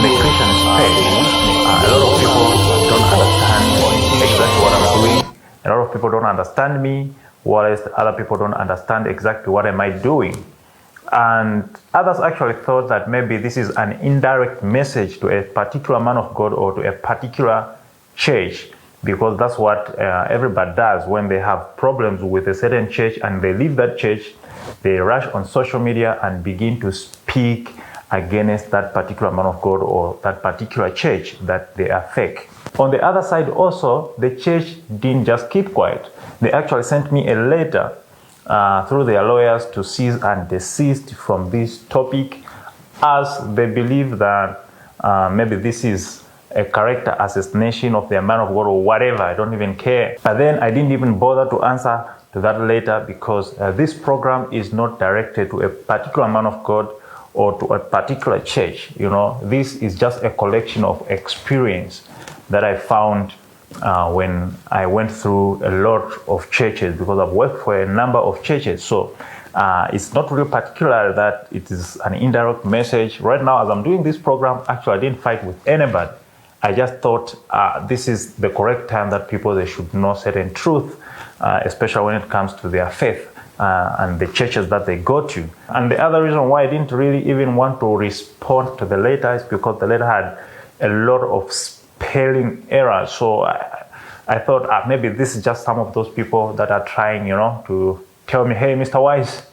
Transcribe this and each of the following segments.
in the Christian space, a lot of people don't understand exactly what I'm doing. A lot of people don't understand me, whereas other people don't understand exactly what am I doing. And others actually thought that maybe this is an indirect message to a particular man of God or to a particular church, because that's what everybody does when they have problems with a certain church and they leave that church. They rush on social media and begin to speak against that particular man of God or that particular church, that they are fake. On the other side also, the church didn't just keep quiet. They actually sent me a letter through their lawyers to cease and desist from this topic, as they believe that maybe this is a character assassination of their man of God or whatever. I don't even care. But then I didn't even bother to answer to that letter, because this program is not directed to a particular man of God or to a particular church. You know, this is just a collection of experience that I found when I went through a lot of churches, because I've worked for a number of churches. So it's not really particular that it is an indirect message. Right now, as I'm doing this program, actually, I didn't fight with anybody. I just thought this is the correct time that people, they should know certain truth, especially when it comes to their faith and the churches that they go to. And the other reason why I didn't really even want to respond to the letter is because the letter had a lot of spelling errors. So I thought maybe this is just some of those people that are trying, to tell me, hey, Mr. Wise,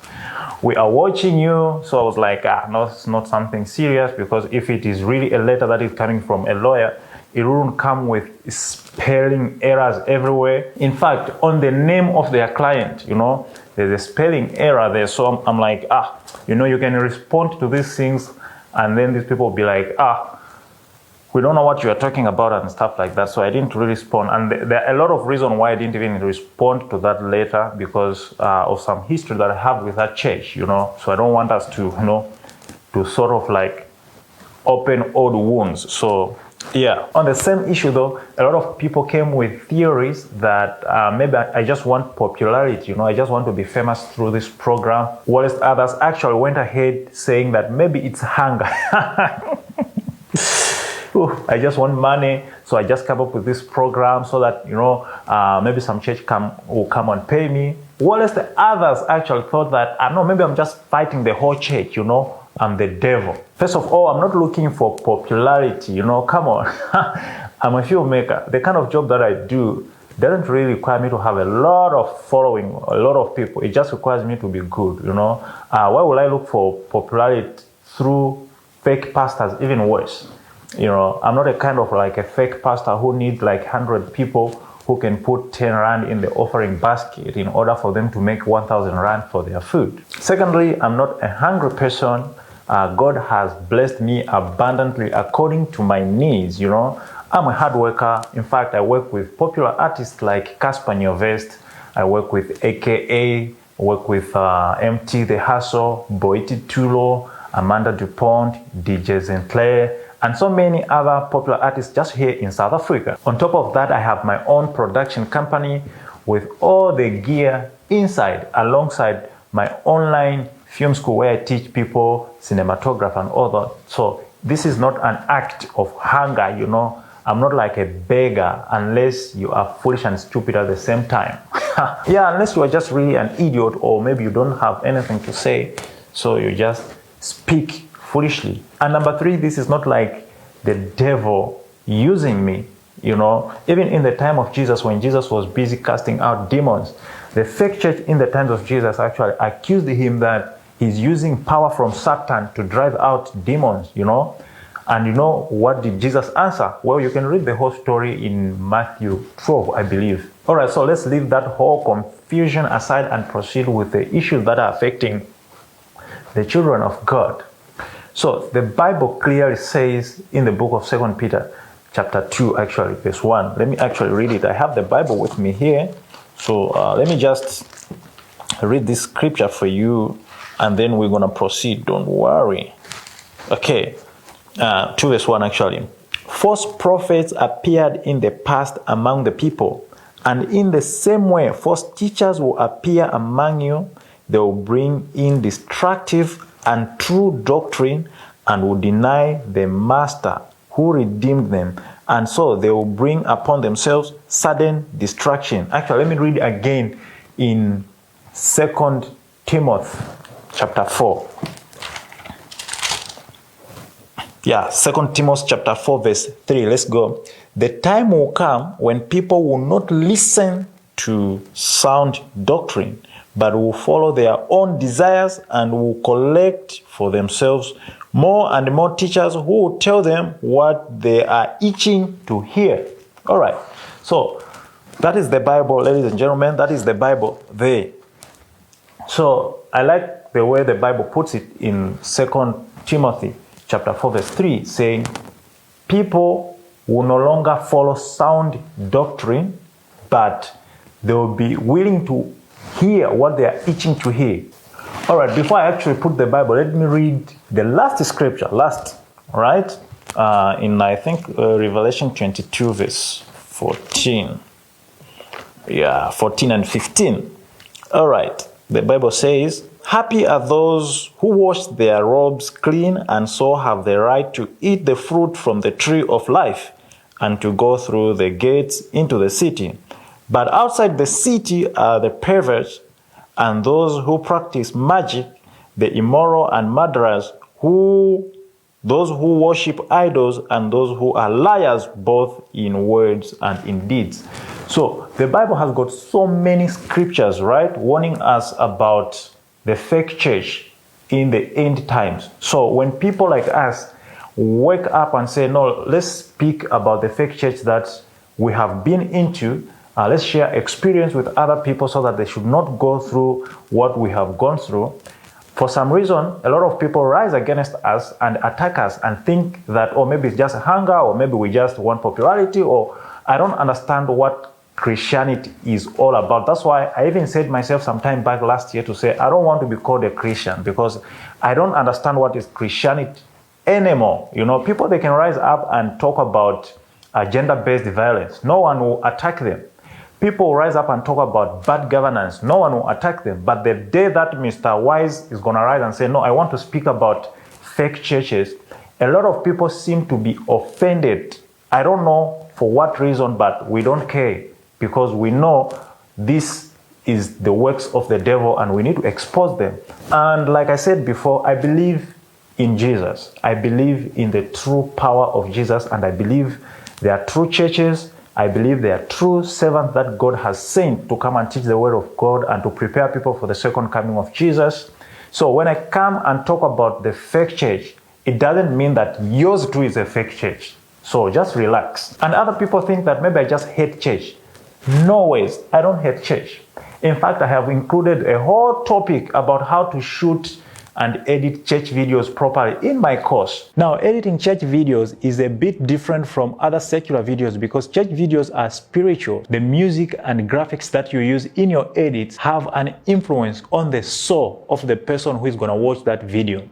we are watching you. So I was like, no, it's not something serious, because if it is really a letter that is coming from a lawyer, it wouldn't come with spelling errors everywhere. In fact, on the name of their client, there's a spelling error there. So I'm like, you can respond to these things, and then these people will be like, we don't know what you are talking about and stuff like that. So I didn't really respond. And there are a lot of reasons why I didn't even respond to that letter, because of some history that I have with that church, So I don't want us to, to sort of like open old wounds. So yeah. On the same issue though, a lot of people came with theories that maybe I just want popularity, I just want to be famous through this program. Whilst others actually went ahead saying that maybe it's hunger. I just want money, so I just come up with this program so that, maybe some church will come and pay me. Whilst the others actually thought that, no, maybe I'm just fighting the whole church, I'm the devil. First of all, I'm not looking for popularity, come on. I'm a filmmaker. The kind of job that I do doesn't really require me to have a lot of following, a lot of people. It just requires me to be good, Why would I look for popularity through fake pastors? Even worse. I'm not a kind of like a fake pastor who needs like 100 people who can put 10 rand in the offering basket in order for them to make 1,000 rand for their food. Secondly, I'm not a hungry person. God has blessed me abundantly according to my needs, I'm a hard worker. In fact, I work with popular artists like Casper Nyovest. I work with AKA, I work with MT The Hustle, Boiti Tulo, Amanda DuPont, DJ Sinclair, and so many other popular artists just here in South Africa. On top of that, I have my own production company with all the gear inside, alongside my online film school where I teach people cinematography and all that. So this is not an act of hunger, I'm not like a beggar unless you are foolish and stupid at the same time. Yeah, unless you are just really an idiot, or maybe you don't have anything to say, so you just speak foolishly. And number three, this is not like the devil using me, Even in the time of Jesus, when Jesus was busy casting out demons, the fake church in the times of Jesus actually accused him that he's using power from Satan to drive out demons, And what did Jesus answer? Well, you can read the whole story in Matthew 12, I believe. All right, so let's leave that whole confusion aside and proceed with the issues that are affecting the children of God. So the Bible clearly says in the book of 2 Peter chapter 2, actually, verse 1. Let me actually read it. I have the Bible with me here. So let me just read this scripture for you, and then we're going to proceed. Don't worry. Okay. 2 verse 1 actually. False prophets appeared in the past among the people, and in the same way, false teachers will appear among you. They will bring in destructive and true doctrine, and will deny the master who redeemed them, and so they will bring upon themselves sudden destruction. Actually, let me read again in 2 Timothy chapter 4. Yeah, 2 Timothy chapter 4 verse 3. Let's go. The time will come when people will not listen to sound doctrine, but will follow their own desires and will collect for themselves more and more teachers who will tell them what they are itching to hear. All right. So that is the Bible, ladies and gentlemen. That is the Bible there. So I like the way the Bible puts it in 2 Timothy chapter 4 verse 3, saying, people will no longer follow sound doctrine, but they will be willing to hear what they are itching to hear. All right, before I actually put the Bible, let me read the last scripture, right? In, I think, Revelation 22 verse 14. Yeah, 14 and 15. All right, the Bible says, happy are those who wash their robes clean and so have the right to eat the fruit from the tree of life and to go through the gates into the city. But outside the city are the perverts and those who practice magic, the immoral and murderers, those who worship idols, and those who are liars both in words and in deeds. So the Bible has got so many scriptures, right, warning us about the fake church in the end times. So when people like us wake up and say, no, let's speak about the fake church that we have been into, let's share experience with other people so that they should not go through what we have gone through. For some reason, a lot of people rise against us and attack us and think that, oh, maybe it's just hunger, or maybe we just want popularity, or I don't understand what Christianity is all about. That's why I even said myself some time back last year to say, I don't want to be called a Christian because I don't understand what is Christianity anymore. You know, people, they can rise up and talk about gender-based violence. No one will attack them. People rise up and talk about bad governance. No one will attack them. But the day that Mr. Wise is going to rise and say, no, I want to speak about fake churches, a lot of people seem to be offended. I don't know for what reason, but we don't care because we know this is the works of the devil and we need to expose them. And like I said before, I believe in Jesus. I believe in the true power of Jesus, and I believe there are true churches. I believe they are true servants that God has sent to come and teach the word of God and to prepare people for the second coming of Jesus. So when I come and talk about the fake church, it doesn't mean that yours too is a fake church. So just relax. And other people think that maybe I just hate church. No ways, I don't hate church. In fact, I have included a whole topic about how to shoot and edit church videos properly in my course. Now, editing church videos is a bit different from other secular videos because church videos are spiritual. The music and graphics that you use in your edits have an influence on the soul of the person who is going to watch that video.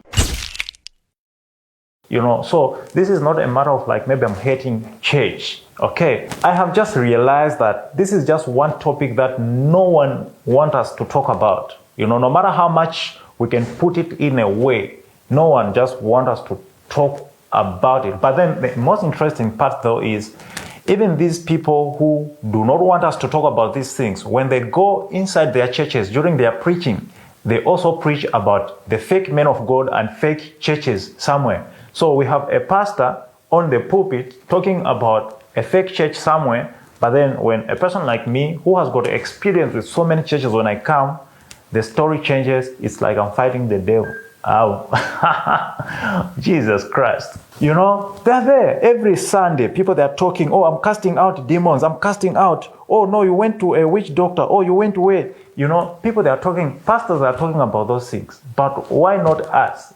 You know, so this is not a matter of like maybe I'm hating church. Okay, I have just realized that this is just one topic that no one wants us to talk about. You know, no matter how much we can put it in a way, no one just wants us to talk about it. But then the most interesting part though is even these people who do not want us to talk about these things, when they go inside their churches during their preaching, they also preach about the fake men of God and fake churches somewhere. So we have a pastor on the pulpit talking about a fake church somewhere, but then when a person like me who has got experience with so many churches, when I come, the story changes. It's like I'm fighting the devil. Oh, Jesus Christ. You know, they're there every Sunday. People, they're talking, oh, I'm casting out demons. I'm casting out. Oh, no, you went to a witch doctor. Oh, you went to where? You know, people, they're talking, pastors are talking about those things. But why not us?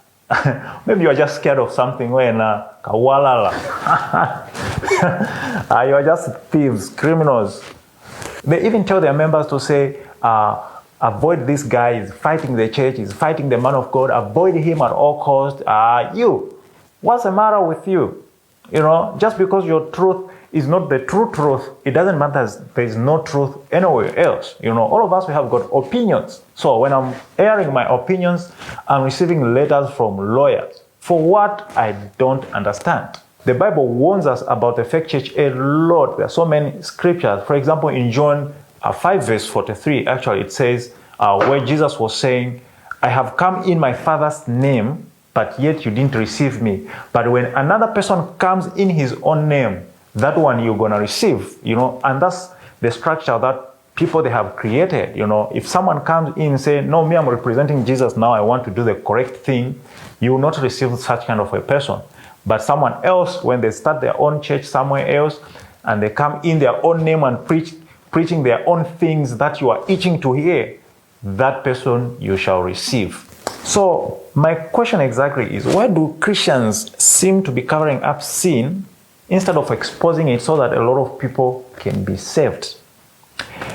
Maybe you're just scared of something when kawalala. You're just thieves, criminals. They even tell their members to say, avoid this guy, he's fighting the church, he's fighting the man of God, avoid him at all costs. What's the matter with you? You know, just because your truth is not the true truth, it doesn't matter, there is no truth anywhere else. You know, all of us, we have got opinions. So when I'm airing my opinions, I'm receiving letters from lawyers. for what I don't understand. The Bible warns us about the fake church a lot. There are so many scriptures. For example, in John 5 verse 43, actually it says, where Jesus was saying, I have come in my Father's name, but yet you didn't receive me. But when another person comes in his own name, that one you're going to receive, and that's the structure that people, they have created. If someone comes in and say, no, me, I'm representing Jesus now, I want to do the correct thing, you will not receive such kind of a person. But someone else, when they start their own church somewhere else, and they come in their own name and preaching their own things that you are itching to hear, that person you shall receive. So my question exactly is, why do Christians seem to be covering up sin instead of exposing it so that a lot of people can be saved?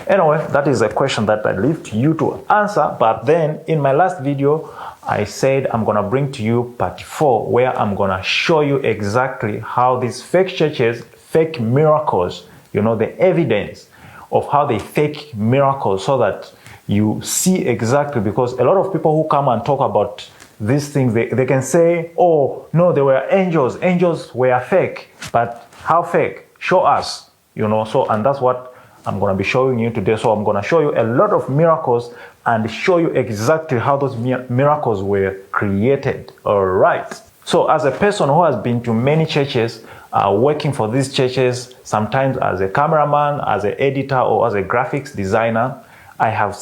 Anyway, that is a question that I leave to you to answer. But then in my last video, I said I'm going to bring to you part 4, where I'm going to show you exactly how these fake churches, fake miracles, the evidence of how they fake miracles, so that you see exactly, because a lot of people who come and talk about these things, they can say, oh, no, they were angels. Angels were fake. But how fake? Show us, and that's what I'm going to be showing you today. So I'm going to show you a lot of miracles and show you exactly how those miracles were created. All right. So as a person who has been to many churches, working for these churches, sometimes as a cameraman, as an editor, or as a graphics designer, I have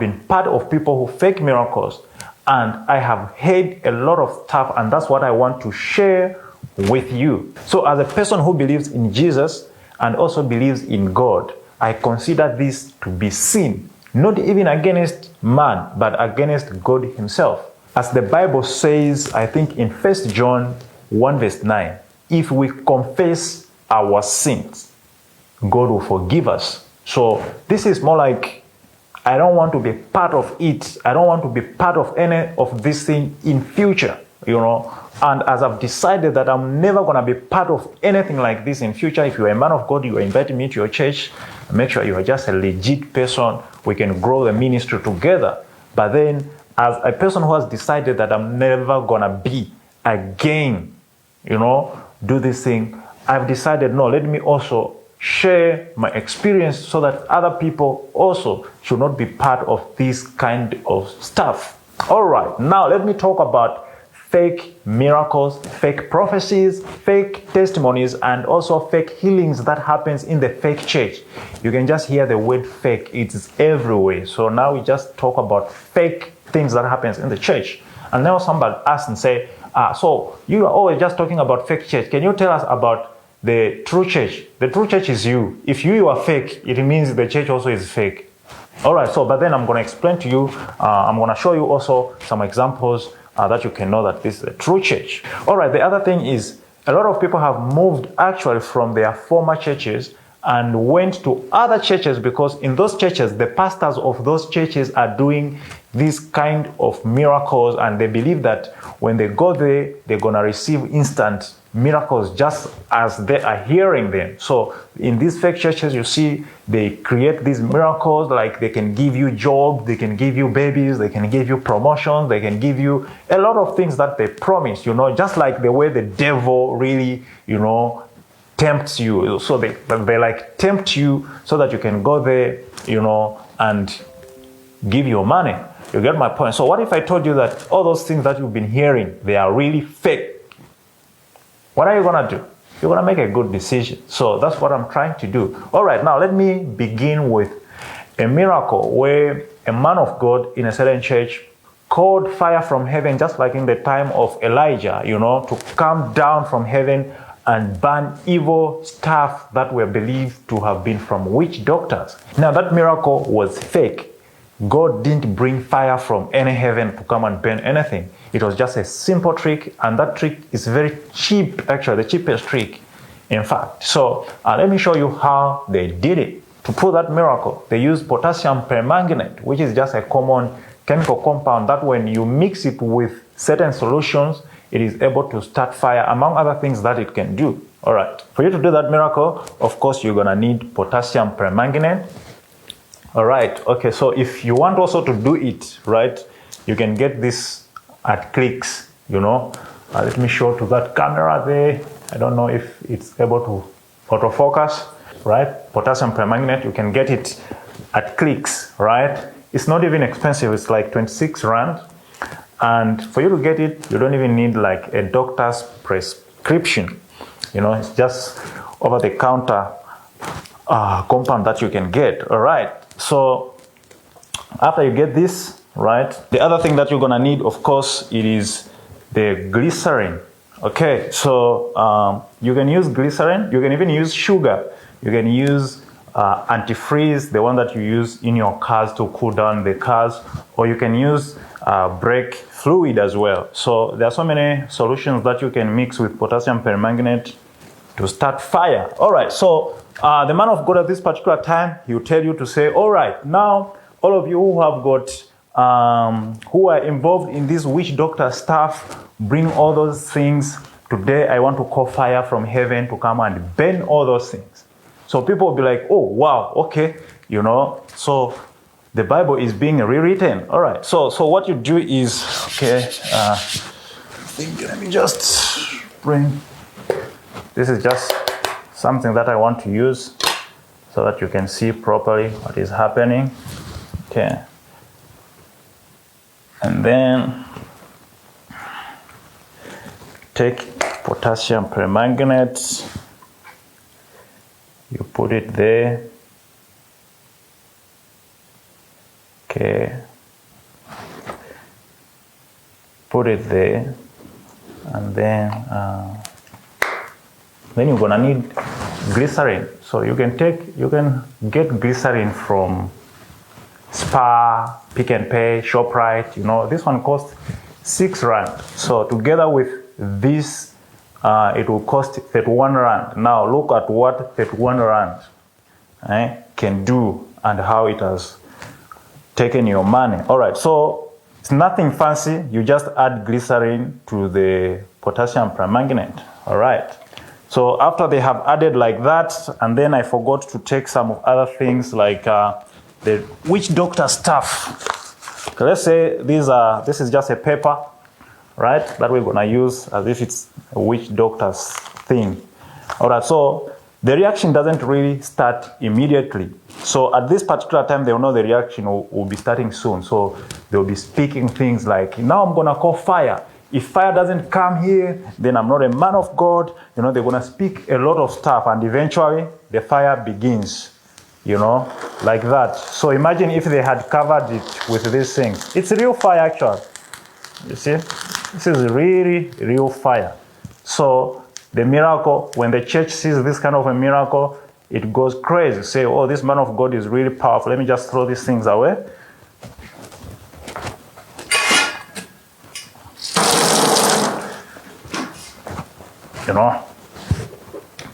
been part of people who fake miracles, and I have heard a lot of stuff, and that's what I want to share with you. So as a person who believes in Jesus and also believes in God, I consider this to be sin, not even against man, but against God himself. As the Bible says, I think in 1 John 1 verse 9, if we confess our sins, God will forgive us. So this is more like, I don't want to be part of it. I don't want to be part of any of this thing in future, And as I've decided that I'm never going to be part of anything like this in future, if you're a man of God, you are inviting me to your church, make sure you are just a legit person. We can grow the ministry together. But then, as a person who has decided that I'm never going to be again, do this thing, I've decided, no, let me also share my experience so that other people also should not be part of this kind of stuff. All right, now let me talk about fake miracles, fake prophecies, fake testimonies, and also fake healings that happens in the fake church. You can just hear the word fake, it's everywhere. So now we just talk about fake things that happens in the church. And now somebody asks and say, so you are always just talking about fake church. Can you tell us about the true church? The true church is you. If you are fake, it means the church also is fake. All right, so but then I'm going to explain to you, I'm going to show you also some examples that you can know that this is a true church. All right, the other thing is, a lot of people have moved actually from their former churches and went to other churches, because in those churches, the pastors of those churches are doing these kind of miracles, and they believe that when they go there, they're going to receive instant miracles just as they are hearing them. So in these fake churches, you see, they create these miracles, like they can give you jobs, they can give you babies, they can give you promotions, they can give you a lot of things that they promise, just like the way the devil really, tempts you. So they like tempt you so that you can go there, and give your money. You get my point? So what if I told you that all those things that you've been hearing, they are really fake? What are you going to do? You're going to make a good decision. So that's what I'm trying to do. All right, now let me begin with a miracle where a man of God in a certain church called fire from heaven, just like in the time of Elijah, to come down from heaven and burn evil stuff that were believed to have been from witch doctors. Now that miracle was fake. God didn't bring fire from any heaven to come and burn anything. It was just a simple trick, and that trick is very cheap, actually, the cheapest trick, in fact. So let me show you how they did it. To prove that miracle, they used potassium permanganate, which is just a common chemical compound that when you mix it with certain solutions, it is able to start fire, among other things that it can do. All right. For you to do that miracle, of course, you're going to need potassium permanganate. All right. Okay. So if you want also to do it, right, you can get this at Clicks. Let me show to that camera there. I don't know if it's able to autofocus, right? Potassium permanganate, you can get it at Clicks, right? It's not even expensive. It's like 26 rand. And for you to get it, you don't even need like a doctor's prescription. It's just over-the-counter compound that you can get. All right. So after you get this, right, the other thing that you're gonna need, of course, it is the glycerin. Okay. So you can use glycerin. You can even use sugar. You can use antifreeze, the one that you use in your cars to cool down the cars, or you can use brake fluid as well. So there are so many solutions that you can mix with potassium permanganate to start fire. All right, so the man of God at this particular time, he will tell you to say, all right, now all of you who have got, who are involved in this witch doctor stuff, bring all those things. Today I want to call fire from heaven to come and burn all those things. So people will be like, oh, wow, okay, so the Bible is being rewritten. All right, so what you do is, okay, let me just bring, this is just something that I want to use so that you can see properly what is happening. Okay. And then take potassium permanganate, you put it there. Okay. Put it there, and then you're gonna need glycerin. So you can get glycerin from Spar, Pick and Pay, ShopRite. This one costs 6 rand. So together with this, it will cost 31 rand. Now look at what 31 rand can do and how it has taken your money. All right, so it's nothing fancy. You just add glycerin to the potassium permanganate. All right. So after they have added like that, and then I forgot to take some of other things like the witch doctor stuff. Okay, let's say this is just a paper, right, that we're gonna use as if it's a witch doctor's thing. All right, so the reaction doesn't really start immediately. So at this particular time, they'll know the reaction will be starting soon. So they'll be speaking things like, now I'm gonna call fire. If fire doesn't come here, then I'm not a man of God. They're gonna speak a lot of stuff, and eventually the fire begins, like that. So imagine if they had covered it with these things. It's real fire, actually. You see? This is really real fire. So the miracle, when the church sees this kind of a miracle, it goes crazy. Say, oh, this man of God is really powerful. Let me just throw these things away.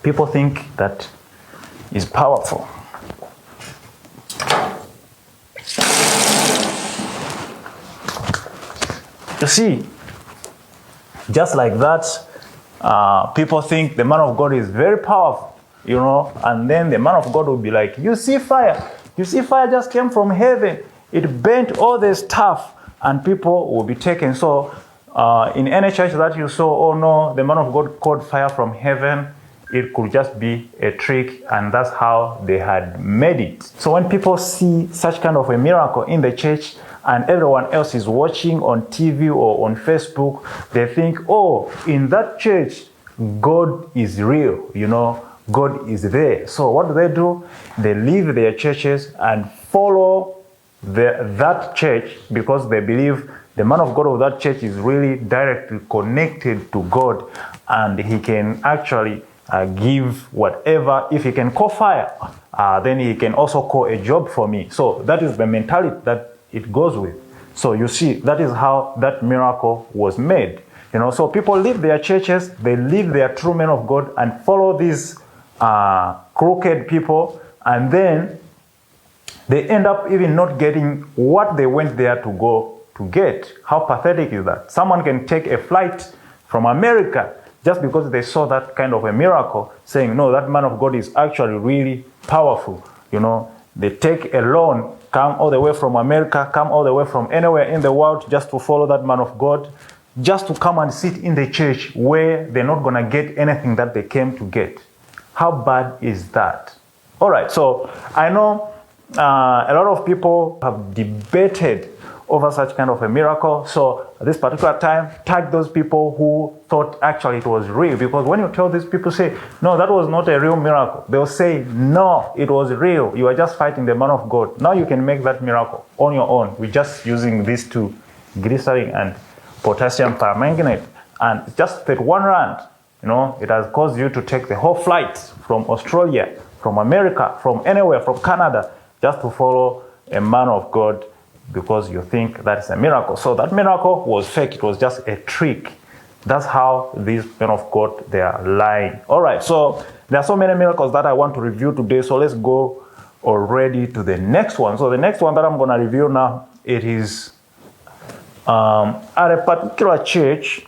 People think that is powerful. You see, just like that, people think the man of God is very powerful, and then the man of God will be like, you see fire just came from heaven. It burnt all the stuff, and people will be taken. So in any church that you saw, oh no, the man of God called fire from heaven, it could just be a trick, and that's how they had made it. So when people see such kind of a miracle in the church, and everyone else is watching on TV or on Facebook, they think, oh, in that church, God is real, God is there. So what do? They leave their churches and follow that church because they believe the man of God of that church is really directly connected to God, and he can actually give whatever. If he can call fire, then he can also call a job for me. So that is the mentality that it goes with. So you see, that is how that miracle was made. So people leave their churches, they leave their true men of God and follow these crooked people, and then they end up even not getting what they went there to go to get. How pathetic is that? Someone can take a flight from America just because they saw that kind of a miracle, saying, no, that man of God is actually really powerful. They take a loan, come all the way from America, come all the way from anywhere in the world just to follow that man of God. just to come and sit in the church where they're not going to get anything that they came to get. How bad is that? All right, so I know a lot of people have debated over such kind of a miracle. So at this particular time, tag those people who thought actually it was real. Because when you tell these people, say, no, that was not a real miracle, they'll say, no, it was real. You are just fighting the man of God. Now you can make that miracle on your own. We're just using these two, glycerin and potassium permanganate. And it's just 31 rand. You know, it has caused you to take the whole flight from Australia, from America, from anywhere, from Canada, just to follow a man of God because you think that's a miracle. So that miracle was fake. It was just a trick. That's how these men of God, they are lying. All right, so there are so many miracles that I want to review today. So let's go already to the next one. So the next one that I'm going to review now, it is at a particular church,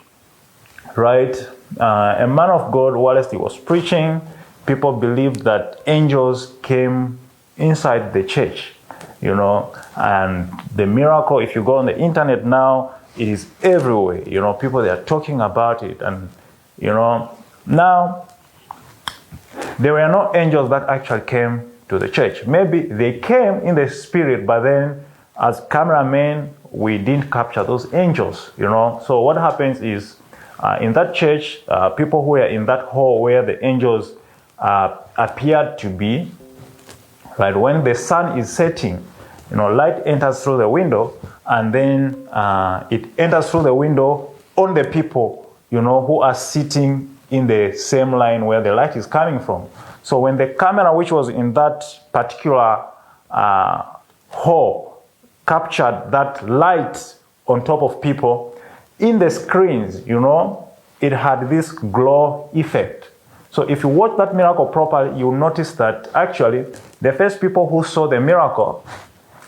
right? A man of God, whilst he was preaching, people believed that angels came inside the church, you know, and the miracle, if you go on the internet now, it is everywhere, you know, people, they are talking about it. And, you know, now, there were no angels that actually came to the church. Maybe they came in the spirit, but then as cameramen, we didn't capture those angels, you know. So what happens is, in that church, people who were in that hall where the angels appeared to be, right, when the sun is setting, you know, light enters through the window, and then it enters through the window on the people, you know, who are sitting in the same line where the light is coming from. So when the camera, which was in that particular hall, captured that light on top of people, in the screens, you know, it had this glow effect. So if you watch that miracle properly, you'll notice that actually the first people who saw the miracle,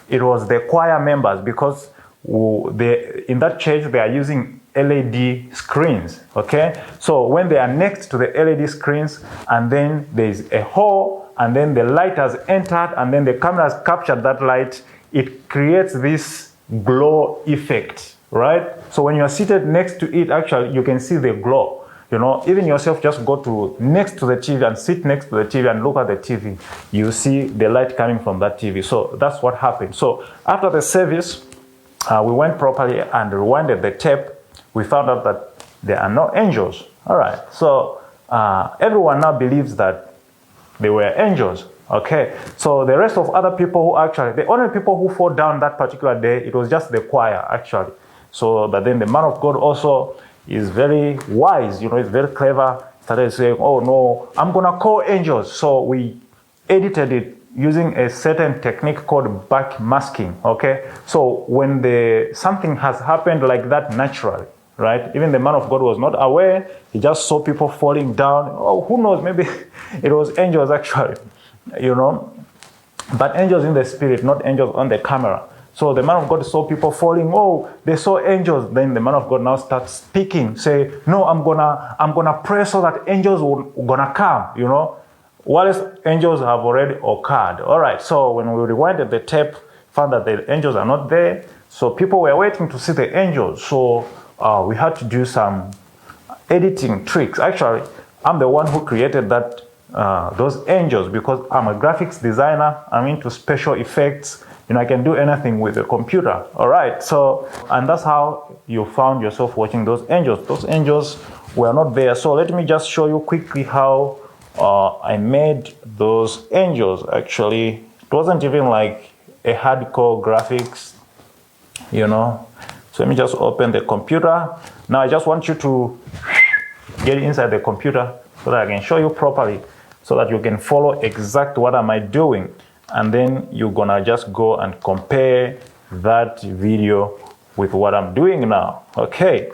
it was the choir members, because in that church they are using LED screens, okay? So when they are next to the LED screens, and then there's a hole, and then the light has entered, and then the camera has captured that light, it creates this glow effect, right? So when you're seated next to it, actually, you can see the glow. You know, even yourself, just go to next to the TV and sit next to the TV and look at the TV. You see the light coming from that TV. So that's what happened. So after the service, we went properly and rewinded the tape. We found out that there are no angels. All right. So everyone now believes that they were angels. Okay. So the rest of other people who actually, the only people who fall down that particular day, it was just the choir actually. So, but then the man of God also is very wise, you know, he's very clever, started saying, oh no, I'm going to call angels. So we edited it using a certain technique called backmasking, okay? So when something has happened like that naturally, right? Even the man of God was not aware, he just saw people falling down. Oh, who knows, maybe it was angels actually, you know? But angels in the spirit, not angels on the camera. So the man of God saw people falling. Oh, they saw angels. Then the man of God now starts speaking. Say, no, I'm gonna pray so that angels will gonna come. You know, whilst angels have already occurred. All right. So when we rewinded the tape, found that the angels are not there. So people were waiting to see the angels. So we had to do some editing tricks. Actually, I'm the one who created that those angels because I'm a graphics designer. I'm into special effects. You know, I can do anything with a computer. All right. So, and that's how you found yourself watching those angels. Those angels were not there. So let me just show you quickly how I made those angels. Actually, it wasn't even like a hardcore graphics, you know. So let me just open the computer. Now I just want you to get inside the computer so that I can show you properly so that you can follow exactly what am I doing. And then you're gonna just go and compare that video with what I'm doing now. Okay.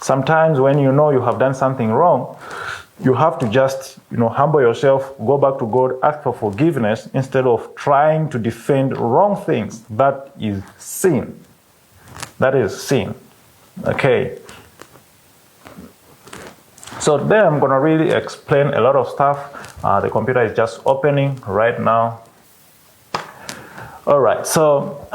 Sometimes when you know you have done something wrong, you have to just, you know, humble yourself, go back to God, ask for forgiveness instead of trying to defend wrong things. That is sin. That is sin. Okay. So there I'm going to really explain a lot of stuff. The computer is just opening right now. All right. So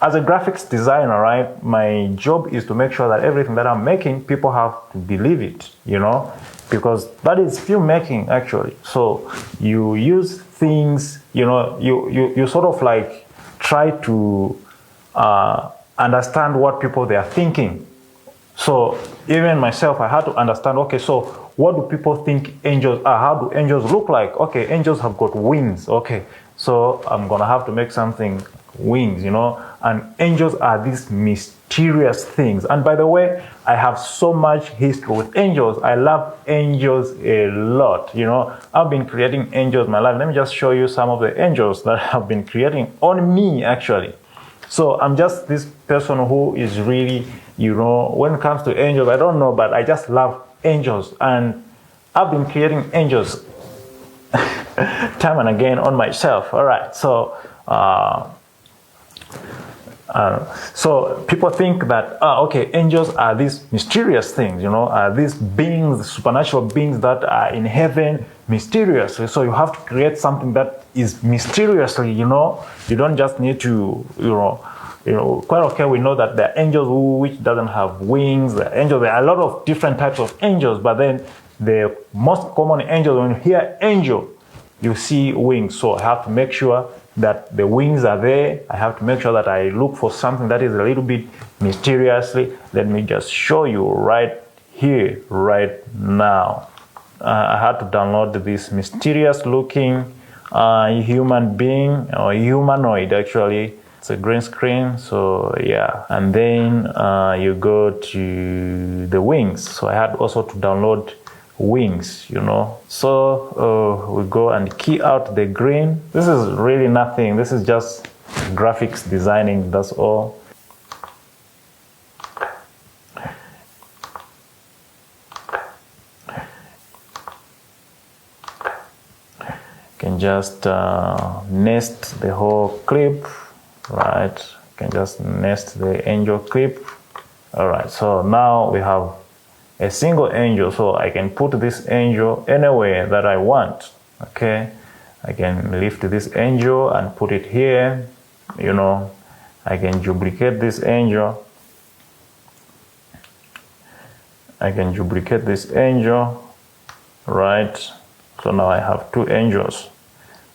as a graphics designer, right, my job is to make sure that everything that I'm making, people have to believe it, you know, because that is filmmaking actually. So you use things, you know, you sort of like try to understand what people they are thinking. So even myself, I had to understand, okay, so what do people think angels are? How do angels look like? Okay, angels have got wings. Okay, so I'm gonna have to make something wings, you know, and angels are these mysterious things. And by the way, I have so much history with angels. I love angels a lot, you know. I've been creating angels in my life. Let me just show you some of the angels that I've been creating on me actually. So I'm just this person who is really, you know, when it comes to angels, I don't know, but I just love angels. And I've been creating angels time and again on myself. All right, so people think that, okay, angels are these mysterious things, you know, are these beings, supernatural beings that are in heaven mysteriously. So you have to create something that is mysteriously, you know. You don't just need to, you know, quite okay, we know that there are angels which doesn't have wings. There are a lot of different types of angels, but then the most common angels, when you hear angel, you see wings. So I have to make sure that the wings are there. I have to make sure that I look for something that is a little bit mysteriously. Let me just show you right here, right now. I had to download this mysterious looking human being, or humanoid actually. It's a green screen, so yeah. And then you go to the wings. So I had also to download wings, you know. So we go and key out the green. This is really nothing. This is just graphics designing, that's all. Can just nest the whole clip, right? Can just nest the angel clip. All right, so now we have a single angel, so I can put this angel anywhere that I want. Okay, I can lift this angel and put it here, you know. I can duplicate this angel. I can duplicate this angel, right? So now I have two angels,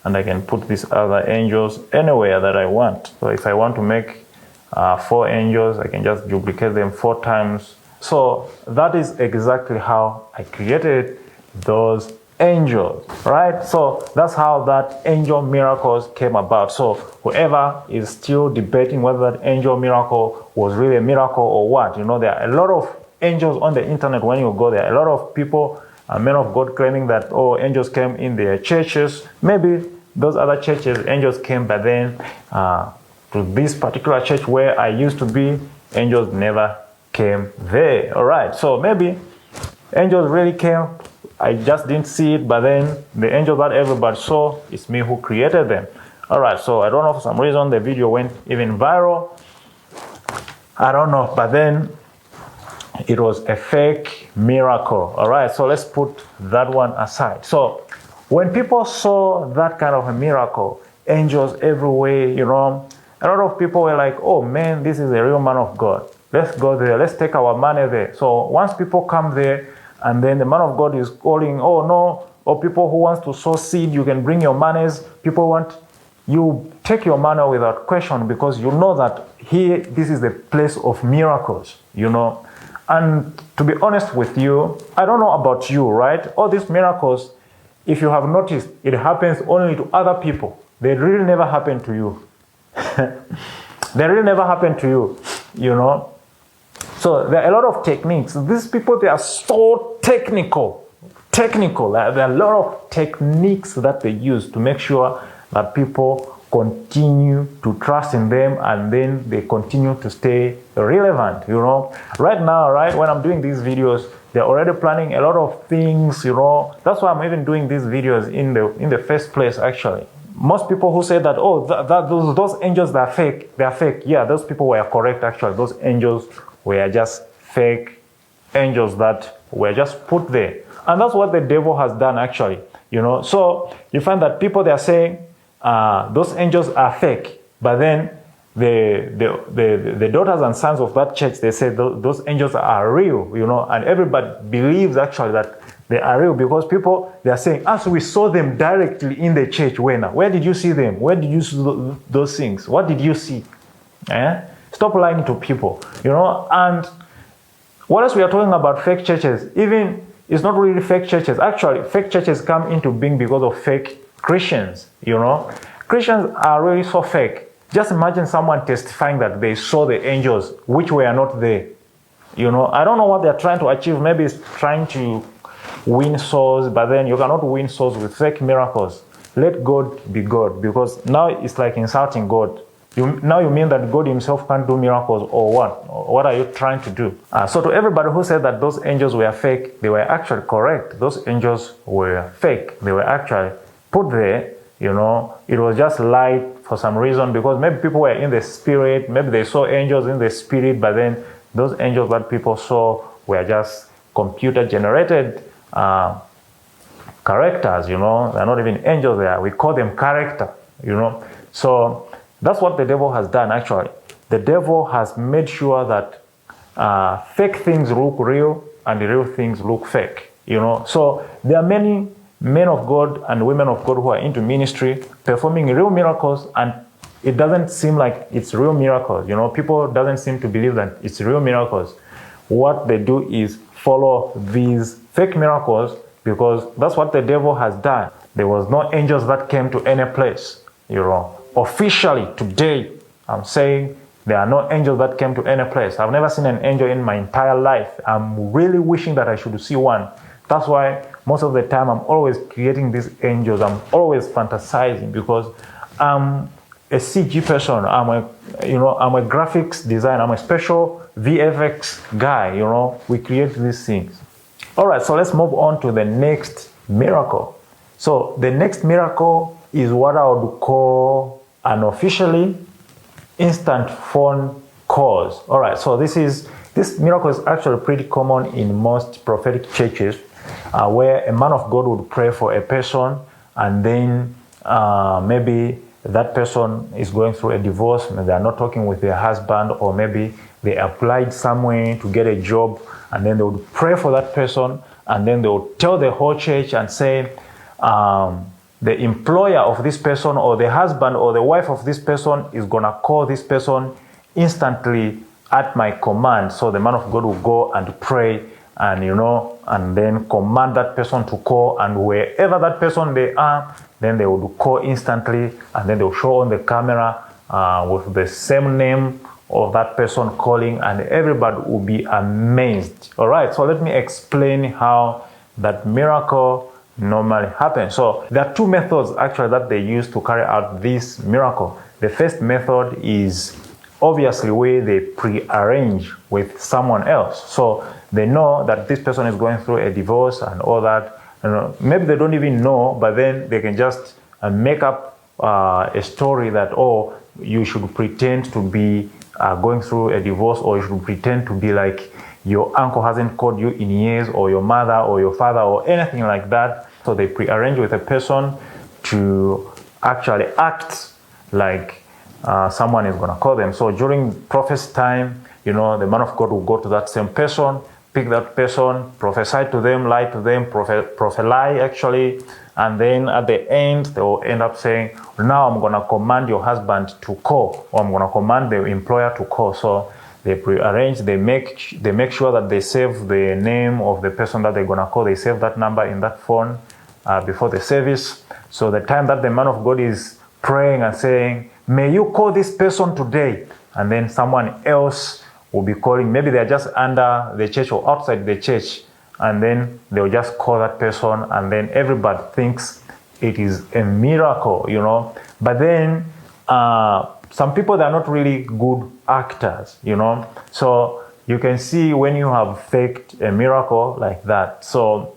and I can put these other angels anywhere that I want. So if I want to make 4 angels, I can just duplicate them 4 times. So that is exactly how I created those angels, right? So that's how that angel miracles came about. So whoever is still debating whether that angel miracle was really a miracle or what, you know, there are a lot of angels on the internet. When you go there, a lot of people, men of God, claiming that, oh, angels came in their churches. Maybe those other churches, angels came, but then to this particular church where I used to be, angels never came there. All right, so maybe angels really came, I just didn't see it, but then the angels that everybody saw, it's me who created them. All right, so I don't know, for some reason the video went even viral. I don't know, but then it was a fake miracle. All right, so let's put that one aside. So when people saw that kind of a miracle, angels everywhere, you know, a lot of people were like, oh man, this is a real man of God. Let's go there. Let's take our money there. So once people come there, and then the man of God is calling, oh no, or people who wants to sow seed, you can bring your monies. People want, you take your money without question, because you know that here, this is the place of miracles, you know. And to be honest with you, I don't know about you, right? All these miracles, if you have noticed, it happens only to other people. They really never happen to you. They really never happen to you, you know. So there are a lot of techniques. These people, they are so technical. There are a lot of techniques that they use to make sure that people continue to trust in them, and then they continue to stay relevant, you know. Right now, right, when I'm doing these videos, they're already planning a lot of things, you know. That's why I'm even doing these videos in the first place, actually. Most people who say that, oh, those angels, they're fake. Yeah, those people were correct, actually. Those angels were just fake angels that were just put there. And that's what the devil has done, actually, you know. So you find that people, they are saying those angels are fake, but then the daughters and sons of that church, they say those angels are real, and everybody believes actually that they are real, because people, they are saying, as we saw them directly in the church. Where did you see them? Where did you see those things? What did you see? Stop lying to people, and whereas we are talking about fake churches, even it's not really fake churches. Actually, fake churches come into being because of fake Christians, Christians are really so fake. Just imagine someone testifying that they saw the angels, which were not there. I don't know what they're trying to achieve. Maybe it's trying to win souls, but then you cannot win souls with fake miracles. Let God be God, because now it's like insulting God. Now you mean that God himself can't do miracles, or what? What are you trying to do? So to everybody who said that those angels were fake, they were actually correct. Those angels were fake. They were actually put there, it was just light for some reason, because maybe people were in the spirit, maybe they saw angels in the spirit, but then those angels that people saw were just computer generated characters, they're not even angels there. We call them character, So that's what the devil has done, actually. The devil has made sure that fake things look real and the real things look fake, So there are many men of God and women of God who are into ministry, performing real miracles, and it doesn't seem like it's real miracles. People doesn't seem to believe that it's real miracles. What they do is follow these fake miracles, because that's what the devil has done. There was no angels that came to any place, Officially, today, I'm saying there are no angels that came to any place. I've never seen an angel in my entire life. I'm really wishing that I should see one. That's why most of the time I'm always creating these angels. I'm always fantasizing, because I'm a CG person. I'm a graphics designer. I'm a special VFX guy. We create these things. All right, so let's move on to the next miracle. So the next miracle is what I would call unofficially instant phone calls. All right, so this miracle is actually pretty common in most prophetic churches, where a man of God would pray for a person, and then maybe that person is going through a divorce, maybe they are not talking with their husband, or maybe they applied somewhere to get a job, and then they would pray for that person, and then they would tell the whole church and say, the employer of this person, or the husband or the wife of this person, is going to call this person instantly at my command. So the man of God will go and pray, and and then command that person to call, and wherever that person they are, then they will call instantly, and then they'll show on the camera with the same name of that person calling, and everybody will be amazed. All right, so let me explain how that miracle normally happens. So there are two methods actually that they use to carry out this miracle. The first method is obviously where they pre-arrange with someone else. So they know that this person is going through a divorce and all that. Maybe they don't even know, but then they can just make up a story that, you should pretend to be going through a divorce, or you should pretend to be like your uncle hasn't called you in years, or your mother or your father, or anything like that. So they pre-arrange with a person to actually act like someone is going to call them. So during prophecy time, the man of God will go to that same person, pick that person, prophesy to them, lie to them, prophesy actually, and then at the end, they will end up saying, now I'm going to command your husband to call, or I'm going to command the employer to call. So they pre-arrange, they make sure that they save the name of the person that they're going to call. They save that number in that phone before the service. So the time that the man of God is praying and saying, may you call this person today, and then someone else will be calling. Maybe they're just under the church or outside the church, and then they'll just call that person, and then everybody thinks it is a miracle, But then some people, they're not really good actors, So you can see when you have faked a miracle like that. So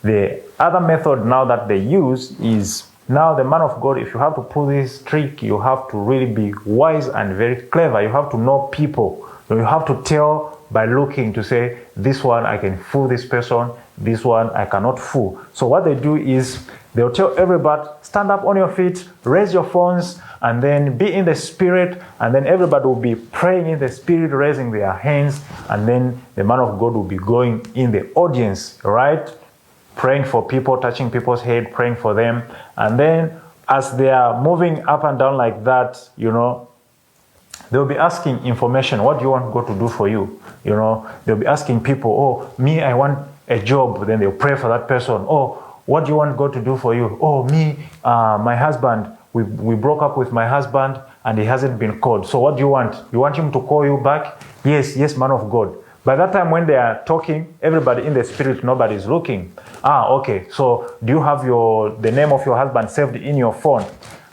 the other method now that they use is, now the man of God, if you have to pull this trick, you have to really be wise and very clever. You have to know people So you have to tell by looking to say, this one I can fool this person, this one I cannot fool. So what they do is they'll tell everybody, stand up on your feet, raise your phones, and then be in the spirit, and then everybody will be praying in the spirit, raising their hands, and then the man of God will be going in the audience, right? Praying for people, touching people's head, praying for them. And then as they are moving up and down like that, they'll be asking information. What do you want God to do for you? They'll be asking people, oh, me, I want a job. Then they'll pray for that person. Oh, what do you want God to do for you? Oh, me, my husband, we broke up with my husband and he hasn't been called. So what do you want? You want him to call you back? Yes, man of God. By that time when they are talking, everybody in the spirit, nobody is looking. Okay, so do you have the name of your husband saved in your phone?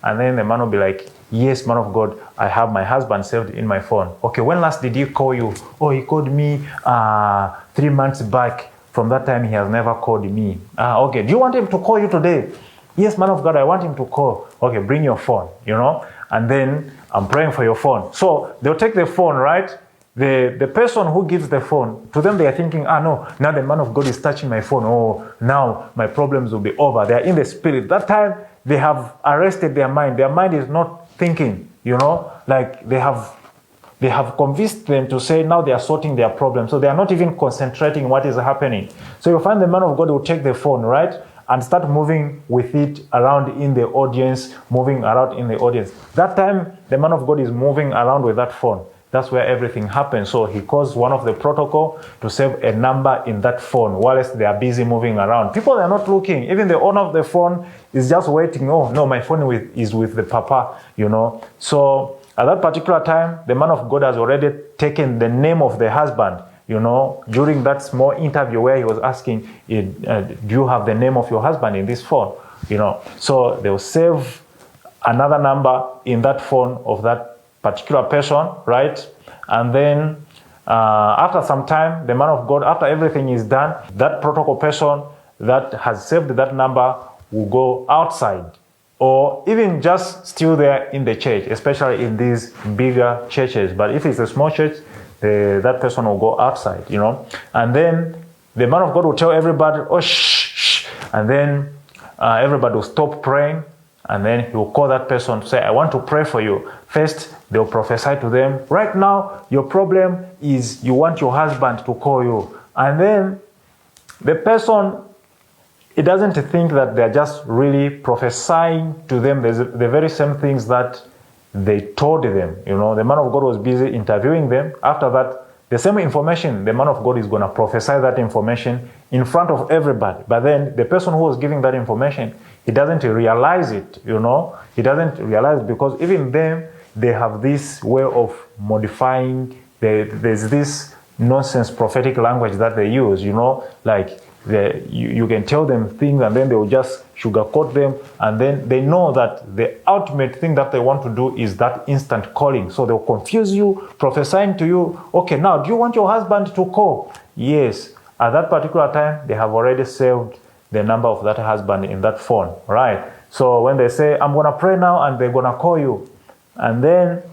And then the man will be like, yes, man of God, I have my husband saved in my phone. Okay, when last did he call you? Oh, he called me 3 months back. From that time, he has never called me. Okay, do you want him to call you today? Yes, man of God, I want him to call. Okay, bring your phone, and then I'm praying for your phone. So they'll take the phone, right? The person who gives the phone, to them they are thinking, no, now the man of God is touching my phone. Oh, now my problems will be over. They are in the spirit. That time, they have arrested their mind. Their mind is not thinking, like they have convinced them to say now they are sorting their problems. So they are not even concentrating what is happening. So you find the man of God will take the phone, right? And start moving with it around in the audience, moving around in the audience. That time, the man of God is moving around with that phone. That's where everything happens. So he calls one of the protocol to save a number in that phone whilst they are busy moving around. People are not looking. Even the owner of the phone is just waiting. Oh, no, my phone is with the papa, So at that particular time, the man of God has already taken the name of the husband, during that small interview where he was asking, do you have the name of your husband in this phone? So they'll save another number in that phone of that particular person, right? And then after some time, the man of God, after everything is done, that protocol person that has saved that number will go outside or even just still there in the church, especially in these bigger churches. But if it's a small church, that person will go outside, And then the man of God will tell everybody, oh, shh. And then everybody will stop praying. And then he will call that person to say, I want to pray for you. First, they'll prophesy to them. Right now, your problem is you want your husband to call you. And then the person, it doesn't think that they're just really prophesying to them the very same things that they told them. The man of God was busy interviewing them. After that, the same information, the man of God is going to prophesy that information in front of everybody. But then the person who was giving that information, he doesn't realize it, He doesn't realize because even them, they have this way of modifying. There's this nonsense prophetic language that they use, like you can tell them things and then they will just sugarcoat them. And then they know that the ultimate thing that they want to do is that instant calling. So they'll confuse you, prophesying to you, okay, now, do you want your husband to call? Yes. At that particular time, they have already saved the number of that husband in that phone, right? So when they say, I'm going to pray now, and they're going to call you. And then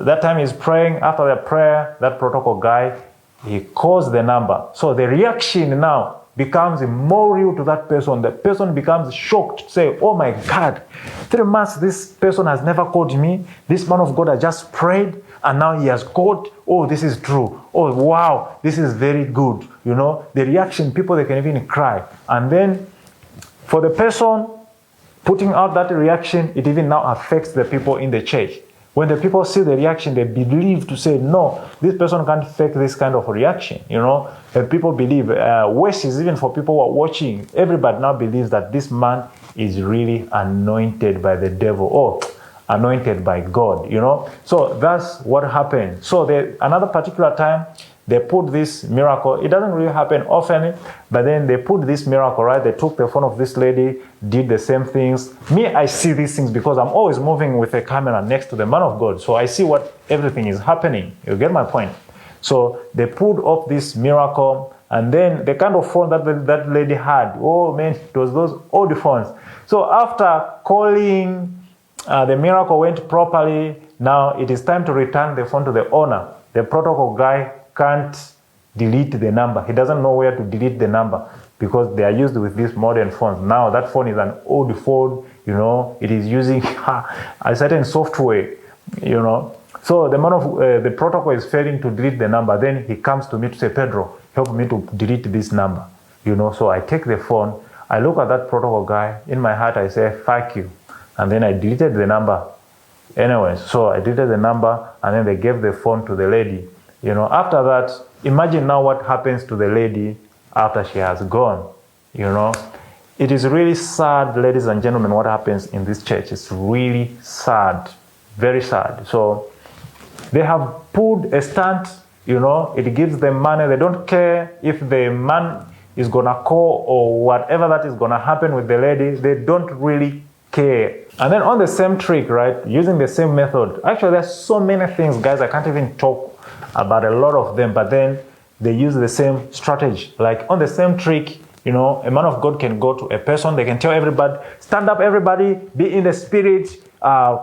that time he's praying. After the prayer, that protocol guy, he calls the number. So the reaction now becomes more real to that person. The person becomes shocked, say, oh my God, 3 months this person has never called me. This man of God has just prayed and now he has called. Oh, this is true. Oh, wow, this is very good. The reaction, people, they can even cry. And then for the person putting out that reaction, it even now affects the people in the church. When the people see the reaction, they believe to say, no, this person can't fake this kind of reaction, And people believe, worse is even for people who are watching, everybody now believes that this man is really anointed by the devil or anointed by God, So that's what happened. So another particular time, they put this miracle. It doesn't really happen often, but then they put this miracle, right? They took the phone of this lady, did the same things. Me, I see these things because I'm always moving with a camera next to the man of God. So I see what everything is happening. You get my point? So they pulled off this miracle, and then the kind of phone that lady had, oh man, it was those old phones. So after calling, the miracle went properly. Now it is time to return the phone to the owner. the protocol guy can't delete the number. He doesn't know where to delete the number because they are used with these modern phones. Now that phone is an old phone, you know, it is using a certain software, you know. So the protocol is failing to delete the number. Then he comes to me to say, Pedro, help me to delete this number, you know. So I take the phone, I look at that protocol guy. In my heart, I say, fuck you. And then I deleted the number. Anyway, so I deleted the number, and then they gave the phone to the lady. You know, after that, imagine now what happens to the lady after she has gone. You know, it is really sad, ladies and gentlemen, what happens in this church. It's really sad, very sad. So they have pulled a stunt, you know, it gives them money. They don't care if the man is gonna call or whatever that is gonna happen with the lady. They don't really care. And then on the same trick, right, using the same method. Actually, there's so many things, guys, I can't even talk about a lot of them, but then they use the same strategy. Like on the same trick, you know, a man of God can go to a person, they can tell everybody, stand up everybody, be in the spirit,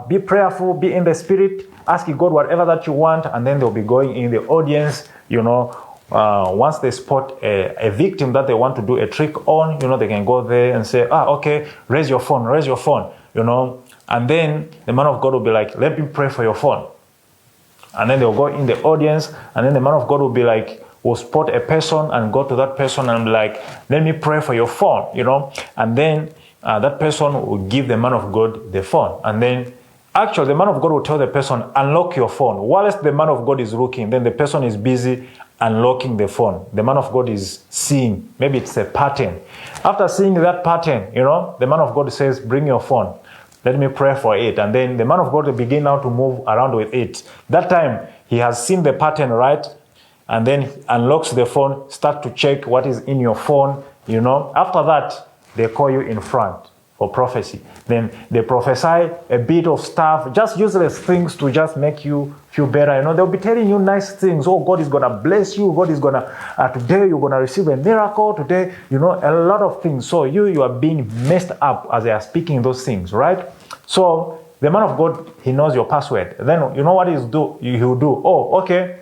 be prayerful, be in the spirit, ask God whatever that you want, and then they'll be going in the audience, you know. Once they spot a victim that they want to do a trick on, you know, they can go there and say, okay, raise your phone, you know. And then the man of God will be like, let me pray for your phone. And then they'll go in the audience, and then the man of God will be like, will spot a person and go to that person and be like, let me pray for your phone, you know. And then that person will give the man of God the phone. And then actually the man of God will tell the person, unlock your phone. Whilst the man of God is looking, then the person is busy unlocking the phone. The man of God is seeing, maybe it's a pattern. After seeing that pattern, you know, the man of God says, bring your phone. Let me pray for it. And then the man of God will begin now to move around with it. That time, he has seen the pattern, right? And then unlocks the phone, start to check what is in your phone, you know. After that, they call you in front for prophecy. Then they prophesy a bit of stuff, just useless things to just make you feel better. You know, they'll be telling you nice things. Oh, God is going to bless you. God is going to, today you're going to receive a miracle. Today, you know, a lot of things. So you are being messed up as they are speaking those things, right? So the man of God, he knows your password. Then you know what he'll do. Oh, okay.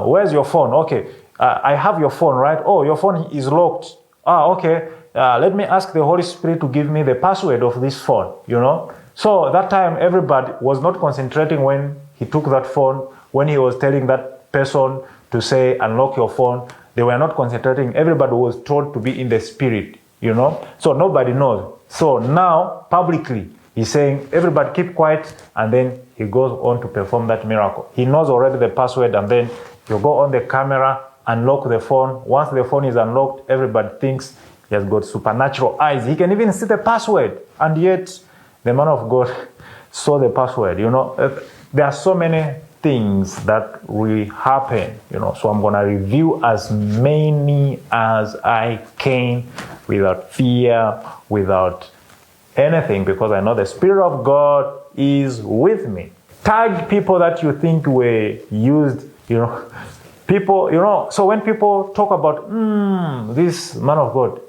Where's your phone? Okay. I have your phone, right? Oh, your phone is locked. Okay. Let me ask the Holy Spirit to give me the password of this phone, you know. So that time, everybody was not concentrating when he took that phone, when he was telling that person to say, unlock your phone. They were not concentrating. Everybody was told to be in the spirit, you know. So nobody knows. So now, publicly, he's saying, everybody keep quiet, and then he goes on to perform that miracle. He knows already the password, and then you go on the camera, unlock the phone. Once the phone is unlocked, everybody thinks he has got supernatural eyes. He can even see the password. And yet, the man of God saw the password. You know, there are so many things that will happen. You know, so I'm going to review as many as I can without fear, without anything, because I know the Spirit of God is with me. Tag people that you think were used, you know. People, you know, so when people talk about, this man of God,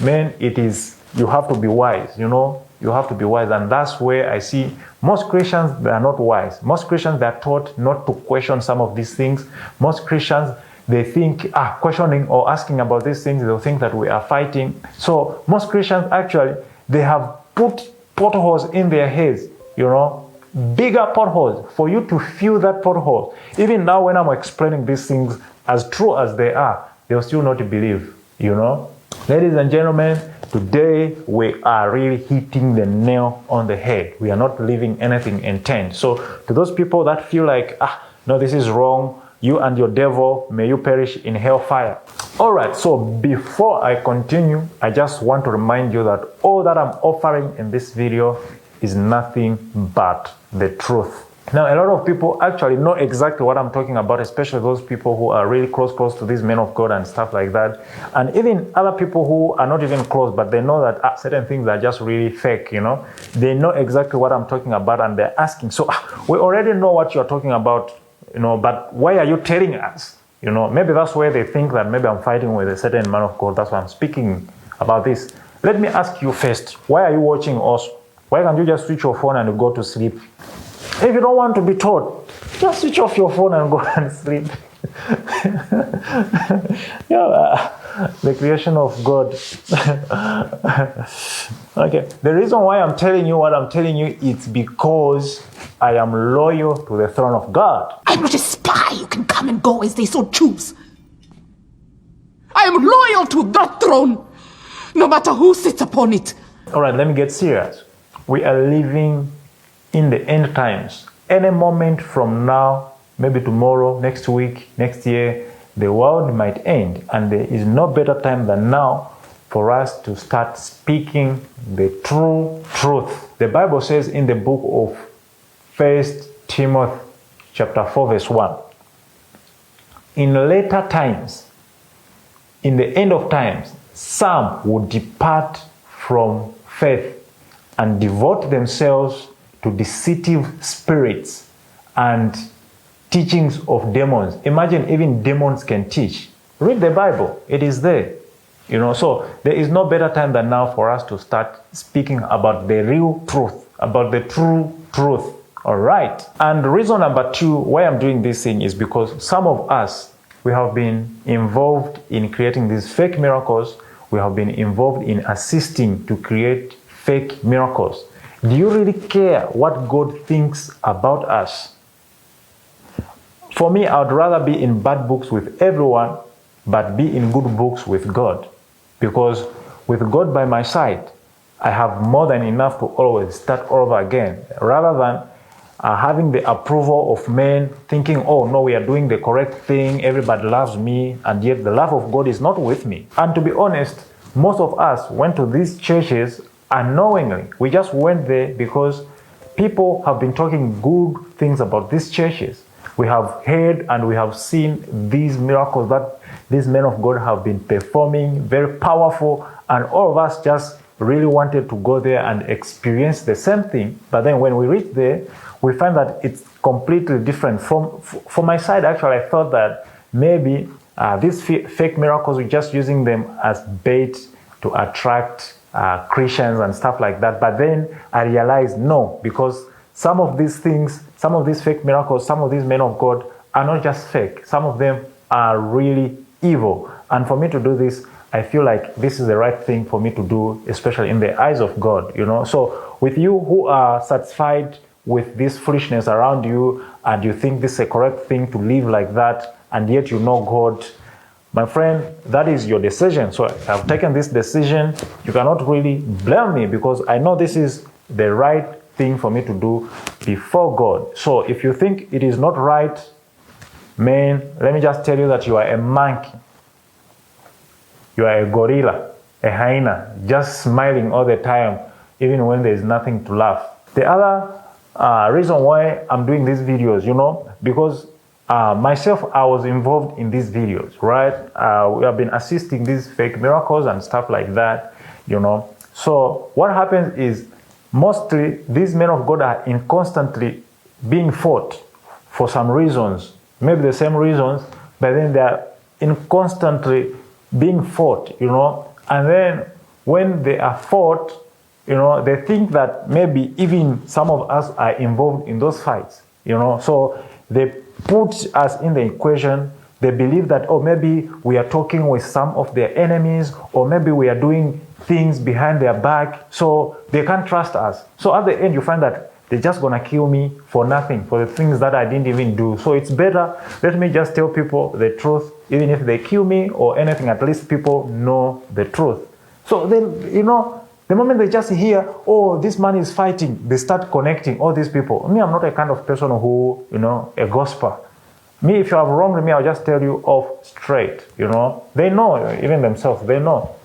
man, it is, you have to be wise, you know, you have to be wise. And that's where I see most Christians, they are not wise. Most Christians, they are taught not to question some of these things. Most Christians, they think, questioning or asking about these things, they'll think that we are fighting. So most Christians, actually, they have put potholes in their heads, you know, bigger potholes for you to fill that pothole. Even now when I'm explaining these things as true as they are, they'll still not believe, you know. Ladies and gentlemen, today we are really hitting the nail on the head. We are not leaving anything intent. So to those people that feel like, no, this is wrong, you and your devil, may you perish in hellfire. All right, so before I continue, I just want to remind you that all that I'm offering in this video is nothing but the truth. Now, a lot of people actually know exactly what I'm talking about, especially those people who are really close to these men of God and stuff like that. And even other people who are not even close, but they know that certain things are just really fake, you know. They know exactly what I'm talking about, and they're asking, so we already know what you're talking about, you know, but why are you telling us? You know, maybe that's where they think that maybe I'm fighting with a certain man of God. That's why I'm speaking about this. Let me ask you first, why are you watching us? Why can't you just switch your phone and go to sleep? If you don't want to be taught, Just switch off your phone and go and sleep. The creation of God. Okay, the reason why I'm telling you what I'm telling you is because I am loyal to the throne of God. I'm not a spy who can come and go as they so choose. I am loyal to that throne, no matter who sits upon it. All right, let me get serious. We are living in the end times. Any moment from now, maybe tomorrow, next week, next year, the world might end, and there is no better time than now for us to start speaking the true truth. The Bible says in the book of 1 Timothy chapter 4 verse 1, in later times, in the end of times, some would depart from faith and devote themselves to deceive spirits and teachings of demons. Imagine even demons can teach. Read the Bible, it is there. So there is no better time than now for us to start speaking about the real truth, about the true truth. All right. And reason number 2 why I'm doing this thing is because some of us, we have been involved in creating these fake miracles. We have been involved in assisting to create fake miracles. Do you really care what God thinks about us? For me, I would rather be in bad books with everyone, but be in good books with God. Because with God by my side, I have more than enough to always start over again, rather than having the approval of men, thinking, oh no, we are doing the correct thing, everybody loves me, and yet the love of God is not with me. And to be honest, most of us went to these churches unknowingly. We just went there because people have been talking good things about these churches. We have heard and we have seen these miracles that these men of God have been performing, very powerful, and all of us just really wanted to go there and experience the same thing. But then when we reach there, we find that it's completely different. From my side, actually, I thought that maybe these fake miracles, we're just using them as bait to attract Christians and stuff like that. But then I realized no, because some of these things, some of these fake miracles, some of these men of God are not just fake. Some of them are really evil. And for me to do this, I feel like this is the right thing for me to do, especially in the eyes of God, So with you who are satisfied with this foolishness around you and you think this is a correct thing to live like that, and yet you know God, my friend, that is your decision. So I've taken this decision. You cannot really blame me because I know this is the right thing for me to do before God. So if you think it is not right, man, let me just tell you that you are a monkey. You are a gorilla, a hyena, just smiling all the time, even when there is nothing to laugh. The other reason why I'm doing these videos, because myself, I was involved in these videos, right? We have been assisting these fake miracles and stuff like that, So what happens is mostly these men of God are in constantly being fought for some reasons, maybe the same reasons, but then they are in constantly being fought, and then when they are fought, they think that maybe even some of us are involved in those fights, so they put us in the equation. They believe that, oh, maybe we are talking with some of their enemies, or maybe we are doing things behind their back, so they can't trust us. So at the end, you find that they're just gonna kill me for nothing, for the things that I didn't even do. So it's better, let me just tell people the truth. Even if they kill me or anything, at least people know the truth. So then, the moment they just hear, oh, this man is fighting, they start connecting all these people. Me, I'm not a kind of person who, a gospel. Me, if you have wronged me, I'll just tell you off straight, They know, even themselves, they know.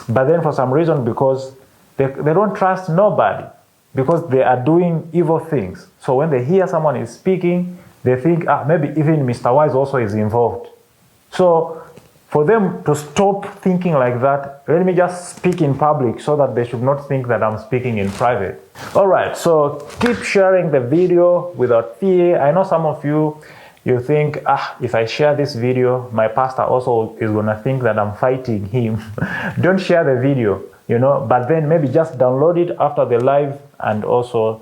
But then for some reason, because they don't trust nobody, because they are doing evil things. So when they hear someone is speaking, they think, maybe even Mr. Wise also is involved. So for them to stop thinking like that, let me just speak in public so that they should not think that I'm speaking in private. All right, so keep sharing the video without fear. I know some of you think, if I share this video, my pastor also is going to think that I'm fighting him. Don't share the video, but then maybe just download it after the live and also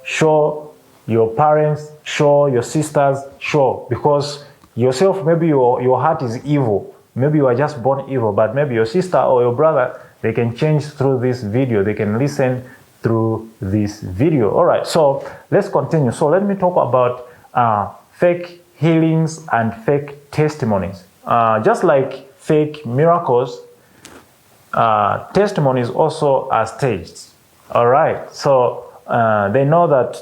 show Your parents, sure. Your sisters, sure. Because yourself, maybe your heart is evil. Maybe you are just born evil, but maybe your sister or your brother, they can change through this video. They can listen through this video. All right, so let's continue. So let me talk about fake healings and fake testimonies. Just like fake miracles, testimonies also are staged. All right, so they know that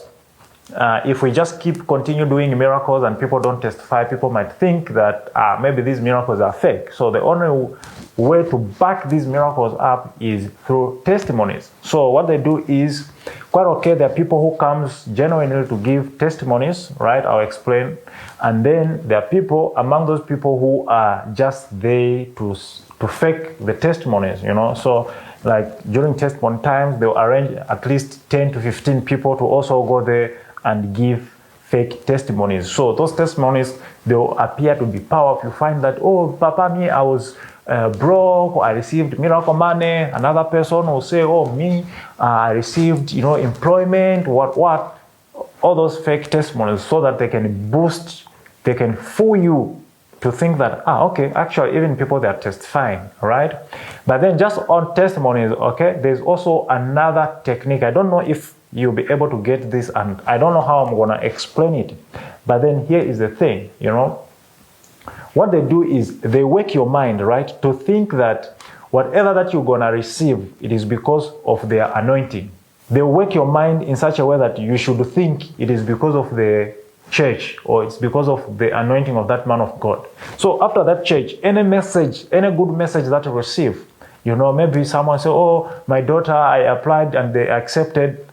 if we just continue doing miracles and people don't testify, people might think that maybe these miracles are fake. So the only way to back these miracles up is through testimonies. So what they do is, quite okay, there are people who comes genuinely to give testimonies, right? I'll explain. And then there are people, among those people, who are just there to fake the testimonies, you know. So like during testimony times, they'll arrange at least 10 to 15 people to also go there and give fake testimonies. So those testimonies, they'll appear to be powerful. You find that, oh, Papa, me, I was broke, I received miracle money. Another person will say, oh, me, I received, you know, employment, what. All those fake testimonies, so that they can boost, they can fool you to think that, okay, actually, even people that are testifying, right? But then just on testimonies, okay, there's also another technique. I don't know if you'll be able to get this, and I don't know how I'm gonna explain it. But then here is the thing, you know. What they do is they wake your mind, right, to think that whatever that you're gonna receive, it is because of their anointing. They wake your mind in such a way that you should think it is because of the church, or it's because of the anointing of that man of God. So after that church, any message, any good message that you receive, you know, maybe someone say, oh, my daughter, I applied and they accepted.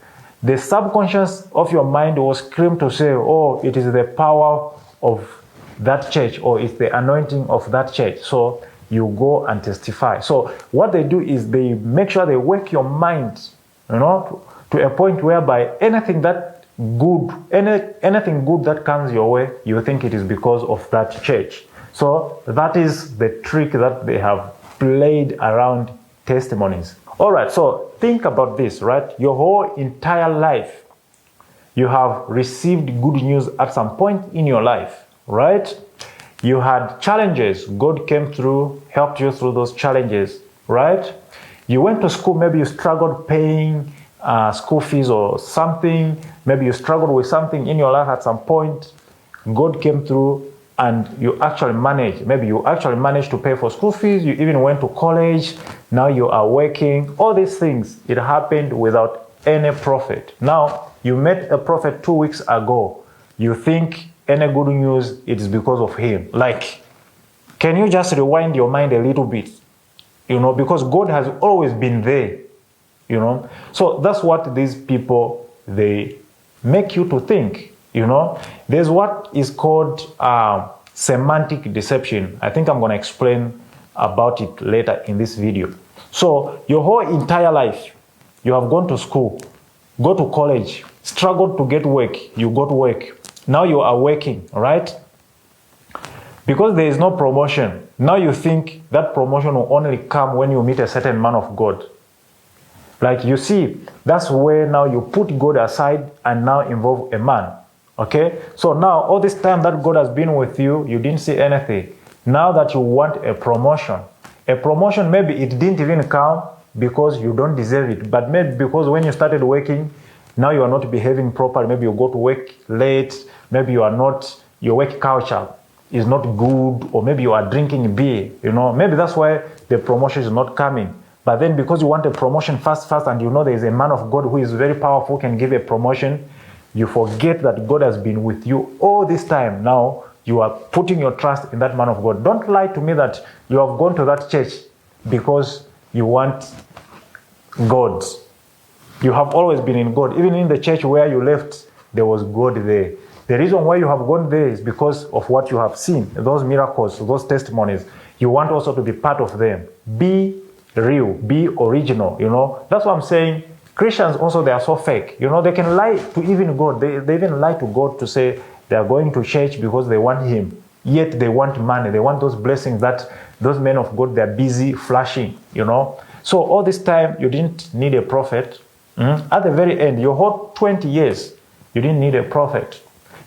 The subconscious of your mind will scream to say, oh, it is the power of that church, or it's the anointing of that church. So you go and testify. So what they do is they make sure they wake your mind, you know, to a point whereby anything that good, anything good that comes your way, you think it is because of that church. So that is the trick that they have played around testimonies. All right, so think about this, right? Your whole entire life, you have received good news at some point in your life, right? You had challenges. God came through, helped you through those challenges, right? You went to school, maybe you struggled paying school fees or something. Maybe you struggled with something in your life at some point. God came through and you actually managed. Maybe you actually managed to pay for school fees. You even went to college. Now you are working. All these things, it happened without any prophet. Now, you met a prophet 2 weeks ago. You think any good news, it is because of him. Like, can you just rewind your mind a little bit? You know, because God has always been there. You know, so that's what these people, they make you to think. You know, there's what is called semantic deception. I think I'm going to explain about it later in this video. So your whole entire life, you have gone to school, go to college, struggled to get work, you got work. Now you are working, right? Because there is no promotion. Now you think that promotion will only come when you meet a certain man of God. Like, you see, that's where now you put God aside and now involve a man. Okay? So now, all this time that God has been with you, you didn't see anything. Now that you want a promotion, maybe it didn't even come because you don't deserve it, but maybe because when you started working, now you are not behaving properly. Maybe you go to work late, maybe you are not, your work culture is not good, or maybe you are drinking beer, you know, maybe that's why the promotion is not coming. But then because you want a promotion fast, and you know there is a man of God who is very powerful, can give a promotion, you forget that God has been with you all this time. Now you are putting your trust in that man of God. Don't lie to me that you have gone to that church because you want God. You have always been in God. Even in the church where you left, there was God there. The reason why you have gone there is because of what you have seen, those miracles, those testimonies. You want also to be part of them. Be real, be original, you know. That's what I'm saying. Christians also, they are so fake. You know, they can lie to even God. They even lie to God to say they are going to church because they want him. Yet they want money. They want those blessings that those men of God, they're busy flashing, you know. So all this time, you didn't need a prophet. At the very end, your whole 20 years, You didn't need a prophet.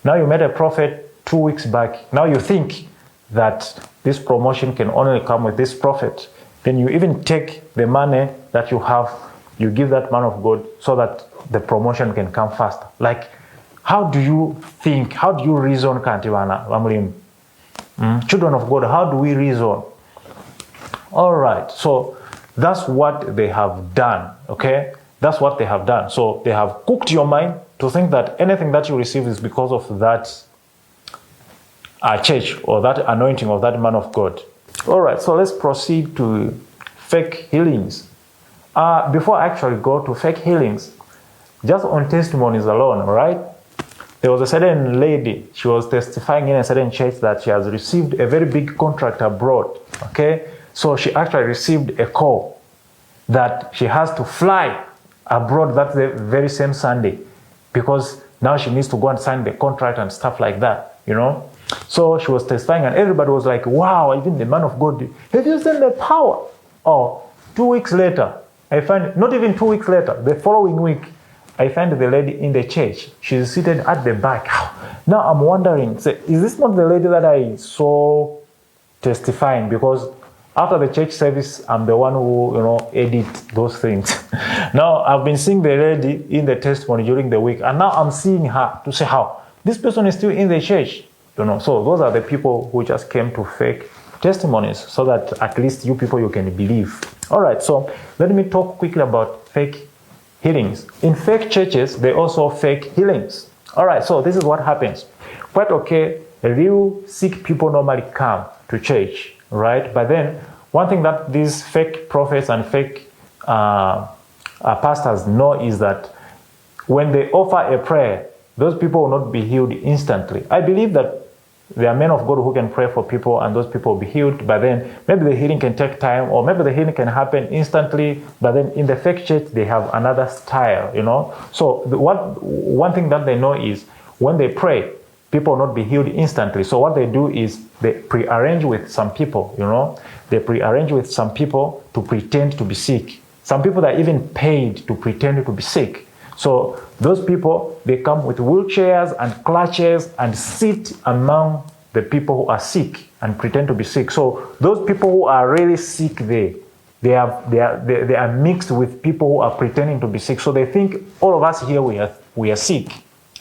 Now you met a prophet 2 weeks back. Now you think that this promotion can only come with this prophet. Then you even take the money that you have, you give that man of God so that the promotion can come faster. Like, how do you think? How do you reason, Kantiwana? Children of God, how do we reason? All right, so that's what they have done, okay? That's what they have done. So they have cooked your mind to think that anything that you receive is because of that church or that anointing of that man of God. All right, so let's proceed to fake healings. Before I actually go to fake healings, just on testimonies alone, right? There was a certain lady, she was testifying in a certain church that she has received a very big contract abroad, okay? So she actually received a call that she has to fly abroad that very same Sunday because now she needs to go and sign the contract and stuff like that, you know? So she was testifying and everybody was like, wow, even the man of God, have you seen the power? Oh, 2 weeks later, I find, not even 2 weeks later, the following week, I find the lady in the church. She's seated at the back. Now I'm wondering, is this not the lady that I saw testifying? Because after the church service, I'm the one who, edit those things. Now I've been seeing the lady in the testimony during the week, and now I'm seeing her to say how this person is still in the church. So those are the people who just came to fake testimonies so that at least you people, you can believe. All right, so let me talk quickly about fake healings. In fake churches, they also fake healings. All right, so this is what happens. Quite okay, real sick people normally come to church, right? But then one thing that these fake prophets and fake pastors know is that when they offer a prayer, those people will not be healed instantly. I believe that there are men of God who can pray for people and those people will be healed, but then maybe the healing can take time or maybe the healing can happen instantly, but then in the fake church, they have another style, So one thing that they know is when they pray, people will not be healed instantly. So what they do is they pre-arrange with some people, They pre-arrange with some people to pretend to be sick. Some people are even paid to pretend to be sick. So those people, they come with wheelchairs and crutches and sit among the people who are sick and pretend to be sick. So those people who are really sick, they are mixed with people who are pretending to be sick. So they think all of us here we are sick.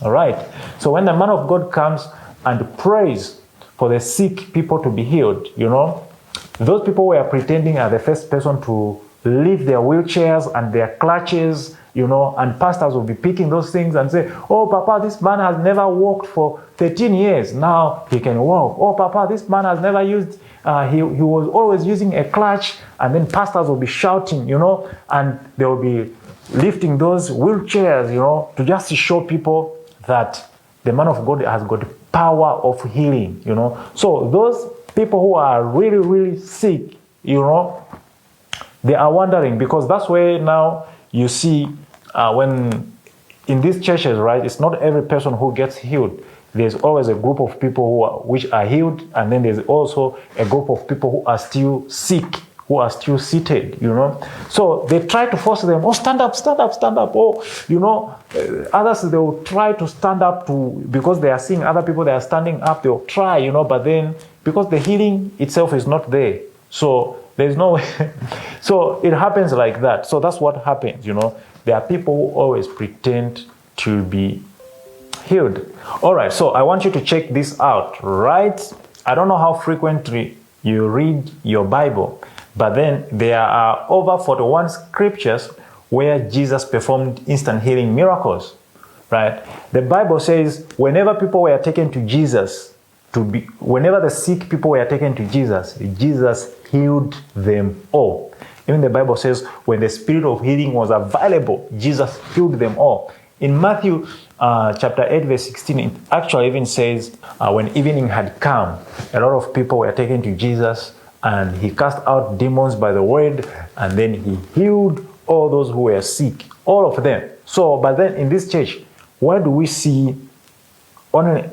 All right. So when the man of God comes and prays for the sick people to be healed, those people who are pretending are the first person to leave their wheelchairs and their crutches, and pastors will be picking those things and say, oh, Papa, this man has never walked for 13 years. Now he can walk. Oh, Papa, this man has never used, he was always using a crutch. And then pastors will be shouting, and they will be lifting those wheelchairs, to just show people that the man of God has got power of healing, So those people who are really, really sick, they are wondering, because that's where now you see when in these churches, right, it's not every person who gets healed. There's always a group of people which are healed, and then there's also a group of people who are still sick, who are still seated, So they try to force them, oh, stand up, stand up, stand up. Oh, others, they will try to stand up because they are seeing other people, they are standing up, they'll try, but then because the healing itself is not there. So there's no way. So it happens like that. So that's what happens, There are people who always pretend to be healed. All right, so I want you to check this out, right? I don't know how frequently you read your Bible, but then there are over 41 scriptures where Jesus performed instant healing miracles, right? The Bible says whenever people were taken to Jesus, whenever the sick people were taken to Jesus, Jesus healed them all. Even the Bible says when the spirit of healing was available, Jesus healed them all. In Matthew chapter 8, verse 16, it actually even says when evening had come, a lot of people were taken to Jesus and he cast out demons by the word, and then he healed all those who were sick, all of them. So, but then in this church, why do we see only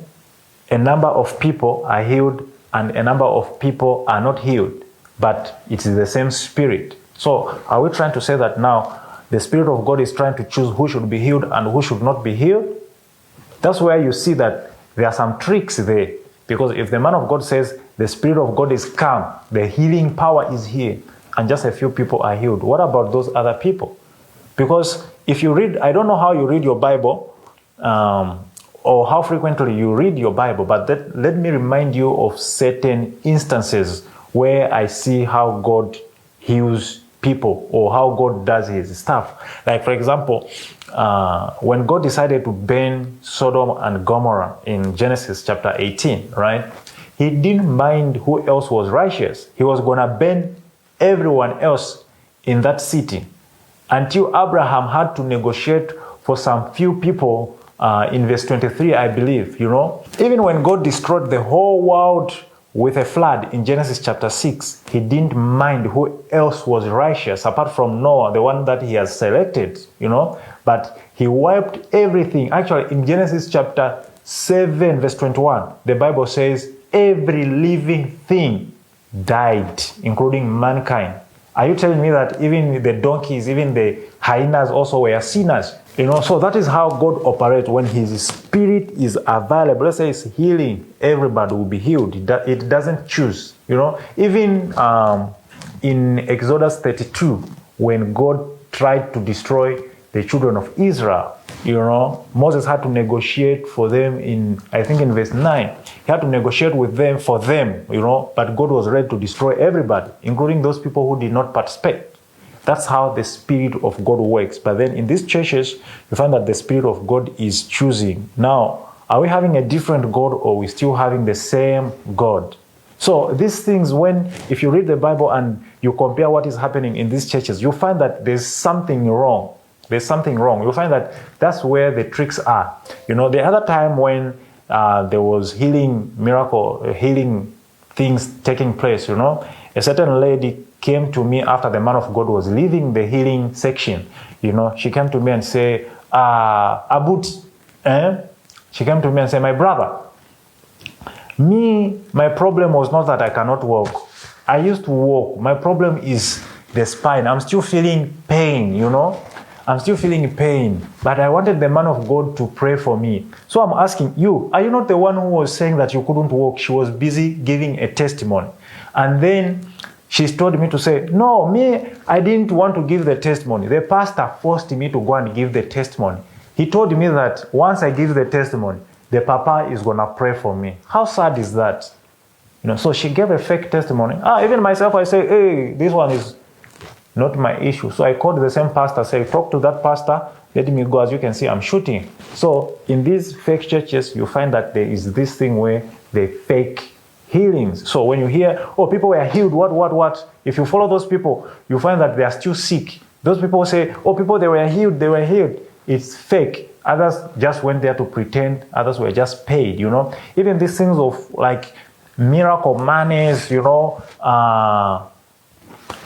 a number of people are healed and a number of people are not healed, but it is the same spirit? So are we trying to say that now the Spirit of God is trying to choose who should be healed and who should not be healed? That's where you see that there are some tricks there. Because if the man of God says the Spirit of God is come, the healing power is here, and just a few people are healed, what about those other people? Because if you read, I don't know how you read your Bible, or how frequently you read your Bible, but let me remind you of certain instances where I see how God heals people or how God does his stuff. Like, for example, when God decided to burn Sodom and Gomorrah in Genesis chapter 18, right? He didn't mind who else was righteous. He was going to burn everyone else in that city until Abraham had to negotiate for some few people in verse 23, I believe, Even when God destroyed the whole world with a flood in Genesis chapter 6, he didn't mind who else was righteous apart from Noah, the one that he has selected, But he wiped everything. Actually, in Genesis chapter 7, verse 21, the Bible says every living thing died, including mankind. Are you telling me that even the donkeys, even the hyenas also were sinners? So that is how God operates. When his spirit is available, let's say it's healing, everybody will be healed. It doesn't choose, Even in Exodus 32, when God tried to destroy the children of Israel, Moses had to negotiate for them in verse 9. He had to negotiate with them for them, but God was ready to destroy everybody, including those people who did not participate. That's how the Spirit of God works. But then in these churches, you find that the Spirit of God is choosing. Now, are we having a different God or are we still having the same God? So these things, if you read the Bible and you compare what is happening in these churches, you find that there's something wrong. There's something wrong. You'll find that that's where the tricks are. The other time when there was healing things taking place, a certain lady came to me after the man of God was leaving the healing section. She came to me and say, Abut, She came to me and said, my brother, my problem was not that I cannot walk. I used to walk. My problem is the spine. I'm still feeling pain, I'm still feeling pain. But I wanted the man of God to pray for me. So I'm asking you, are you not the one who was saying that you couldn't walk? She was busy giving a testimony. And then she told me to say, no, I didn't want to give the testimony. The pastor forced me to go and give the testimony. He told me that once I give the testimony, the papa is going to pray for me. How sad is that? So she gave a fake testimony. Even myself, I say, hey, this one is not my issue. So I called the same pastor, say, talk to that pastor, let me go. As you can see, I'm shooting. So in these fake churches, you find that there is this thing where they fake healings. So when you hear, people were healed, what? If you follow those people, you find that they are still sick. Those people say, people, they were healed. It's fake. Others just went there to pretend. Others were just paid, Even these things of like miracle monies,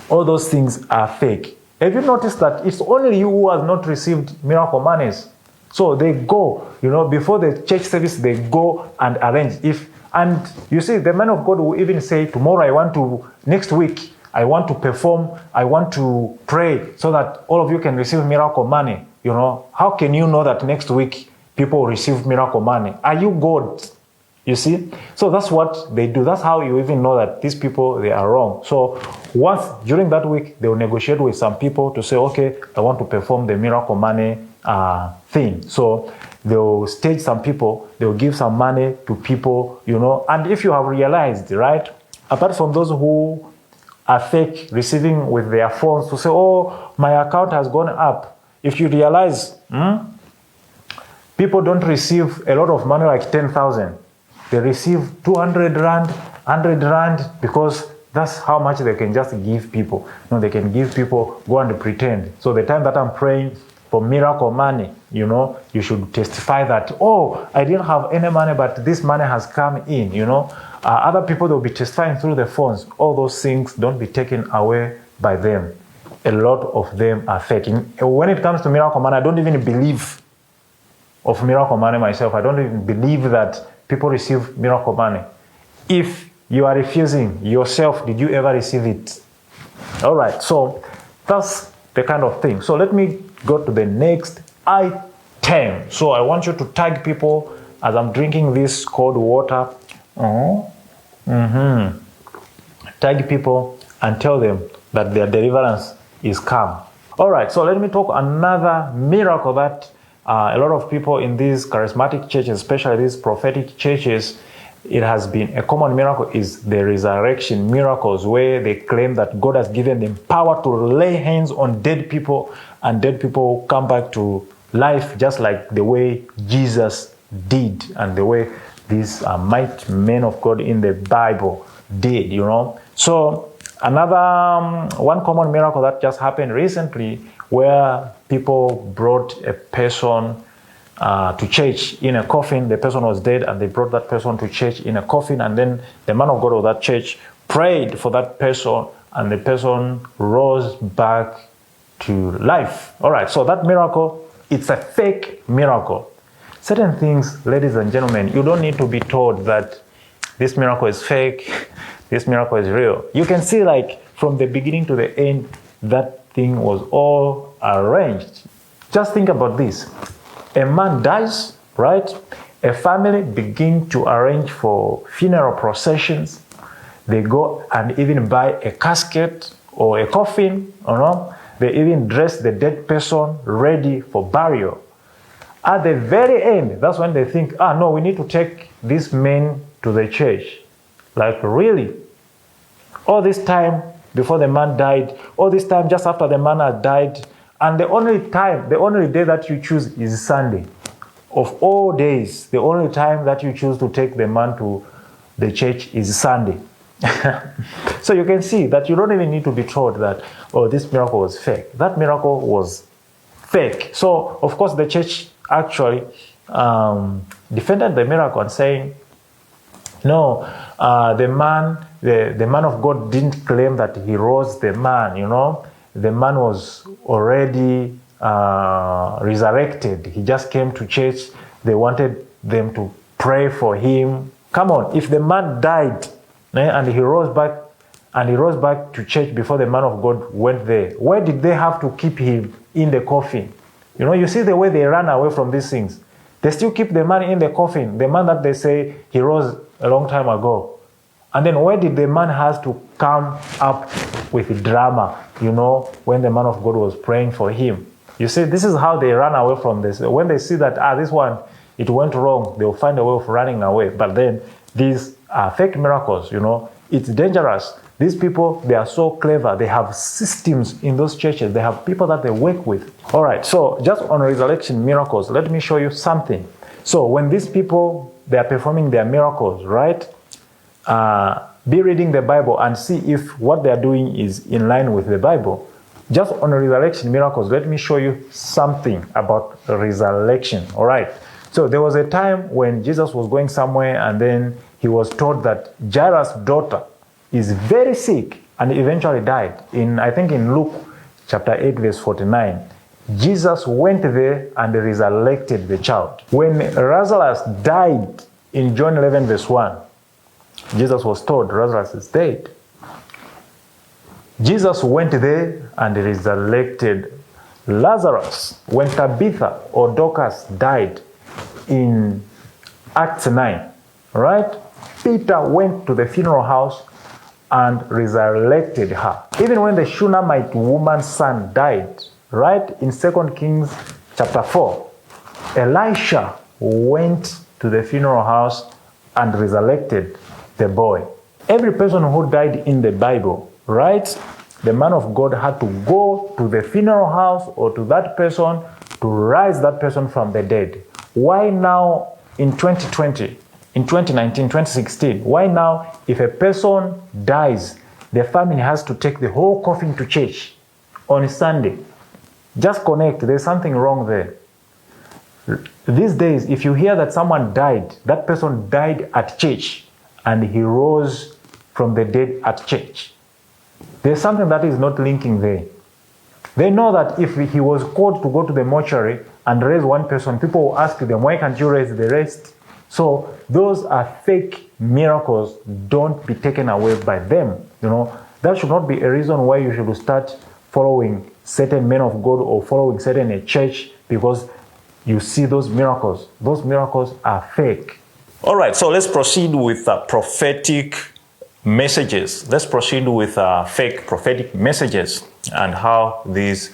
all those things are fake. Have you noticed that it's only you who has not received miracle monies? So they go, before the church service, they go and arrange. And you see, the man of God will even say, next week, I want to perform, I want to pray so that all of you can receive miracle money. How can you know that next week people will receive miracle money? Are you God? You see? So that's what they do. That's how you even know that these people, they are wrong. So once during that week, they will negotiate with some people to say, okay, I want to perform the miracle money thing. So they'll stage some people, they'll give some money to people, And if you have realized, right, apart from those who are fake, receiving with their phones to say, my account has gone up. If you realize, people don't receive a lot of money like 10,000. They receive 200 rand, 100 rand, because that's how much they can just give people. They can give people, go and pretend. So the time that I'm praying for miracle money, you should testify that, I didn't have any money, but this money has come in, Other people, they'll be testifying through the phones. All those things, don't be taken away by them. A lot of them are fake. When it comes to miracle money, I don't even believe of miracle money myself. I don't even believe that people receive miracle money. If you are refusing yourself, did you ever receive it? All right, so that's the kind of thing. So let me go to the next tame. So I want you to tag people as I'm drinking this cold water. Tag people and tell them that their deliverance is come. All right, so let me talk another miracle that a lot of people in these charismatic churches, especially these prophetic churches, it has been a common miracle is the resurrection miracles, where they claim that God has given them power to lay hands on dead people and dead people come back to life, just like the way Jesus did and the way these mighty men of God in the Bible did, So another one common miracle that just happened recently, where people brought a person to church in a coffin. The person was dead and they brought that person to church in a coffin, and then the man of God of that church prayed for that person and the person rose back to life. All right, so that miracle, it's a fake miracle. Certain things, ladies and gentlemen, you don't need to be told that this miracle is fake, this miracle is real. You can see, like, from the beginning to the end, that thing was all arranged. Just think about this. A man dies, right? A family begin to arrange for funeral processions. They go and even buy a casket or a coffin, They even dress the dead person ready for burial. At the very end, that's when they think, no, we need to take this man to the church. Like, really? All this time before the man died, all this time just after the man had died, and the only day that you choose is Sunday. Of all days, the only time that you choose to take the man to the church is Sunday. So you can see that you don't even need to be told that, this miracle was fake. That miracle was fake. So, of course, the church actually defended the miracle and saying, no, the man of God didn't claim that he rose the man, The man was already resurrected. He just came to church. They wanted them to pray for him. Come on, if the man died and he rose back to church before the man of God went there, why did they have to keep him in the coffin? You see the way they ran away from these things. They still keep the man in the coffin, the man that they say he rose a long time ago. And then why did the man have to come up with drama, when the man of God was praying for him? You see, this is how they run away from this. When they see that, this one, it went wrong, they'll find a way of running away. But then these are fake miracles, It's dangerous. These people, they are so clever. They have systems in those churches. They have people that they work with. All right, so just on resurrection miracles, let me show you something. So when these people, they are performing their miracles, right? Be reading the Bible and see if what they are doing is in line with the Bible. Just on resurrection miracles, let me show you something about resurrection. All right. So there was a time when Jesus was going somewhere and then he was told that Jairus' daughter is very sick and eventually died. I think in Luke chapter 8 verse 49, Jesus went there and resurrected the child. When Lazarus died in John 11 verse 1, Jesus was told Lazarus is dead. Jesus went there and resurrected Lazarus. When Tabitha or Dorcas died in Acts 9, right? Peter went to the funeral house and resurrected her. Even when the Shunammite woman's son died, right? In 2 Kings chapter 4, Elisha went to the funeral house and resurrected the boy. Every person who died in the Bible, right? The man of God had to go to the funeral house or to that person to rise that person from the dead. Why now in 2020, in 2019, 2016, why now if a person dies, the family has to take the whole coffin to church on Sunday? Just connect, there's something wrong there. These days, if you hear that someone died, that person died at church and he rose from the dead at church, there's something that is not linking there. They know that if he was called to go to the mortuary and raise one person, people will ask them, why can't you raise the rest? So those are fake miracles. Don't be taken away by them. That should not be a reason why you should start following certain men of God or following certain church, because you see those miracles are fake. All right, so let's proceed with prophetic messages. Let's proceed with fake prophetic messages and how these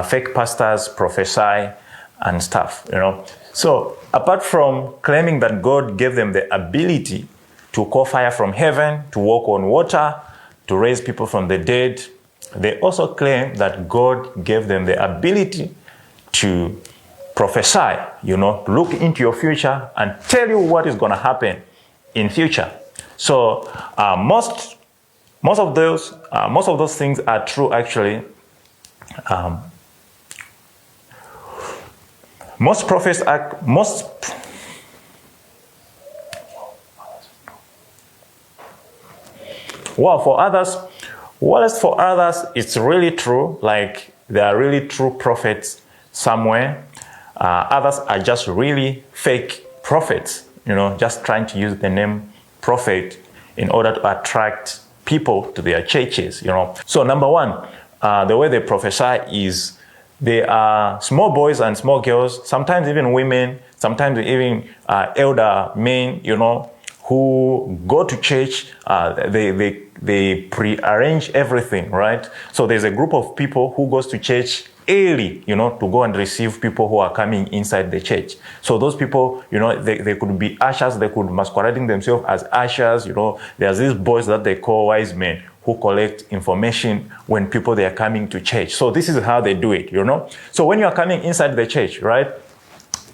fake pastors prophesy and stuff, So apart from claiming that God gave them the ability to call fire from heaven, to walk on water, to raise people from the dead, they also claim that God gave them the ability to prophesy, look into your future and tell you what is going to happen in future. So most of those things are true actually. Most prophets are for others it's really true, like there are really true prophets somewhere. Others are just really fake prophets, just trying to use the name prophet in order to attract people to their churches, So number one, the way they prophesy is they are small boys and small girls, sometimes even women, sometimes even elder men, who go to church. They pre-arrange everything, right? So there's a group of people who goes to church early, to go and receive people who are coming inside the church. So those people, they could be ushers, they could masquerading themselves as ushers, There's these boys that they call wise men who collect information when they are coming to church. So this is how they do it, So when you are coming inside the church, right,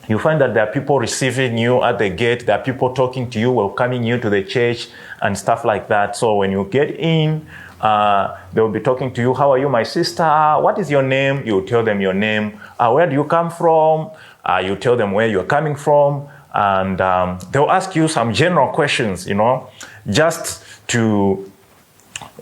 you find that there are people receiving you at the gate, there are people talking to you, welcoming you to the church and stuff like that. So when you get in, they will be talking to you. How are you, my sister? What is your name? You tell them your name. Where do you come from? You tell them where you're coming from. And they'll ask you some general questions, they'll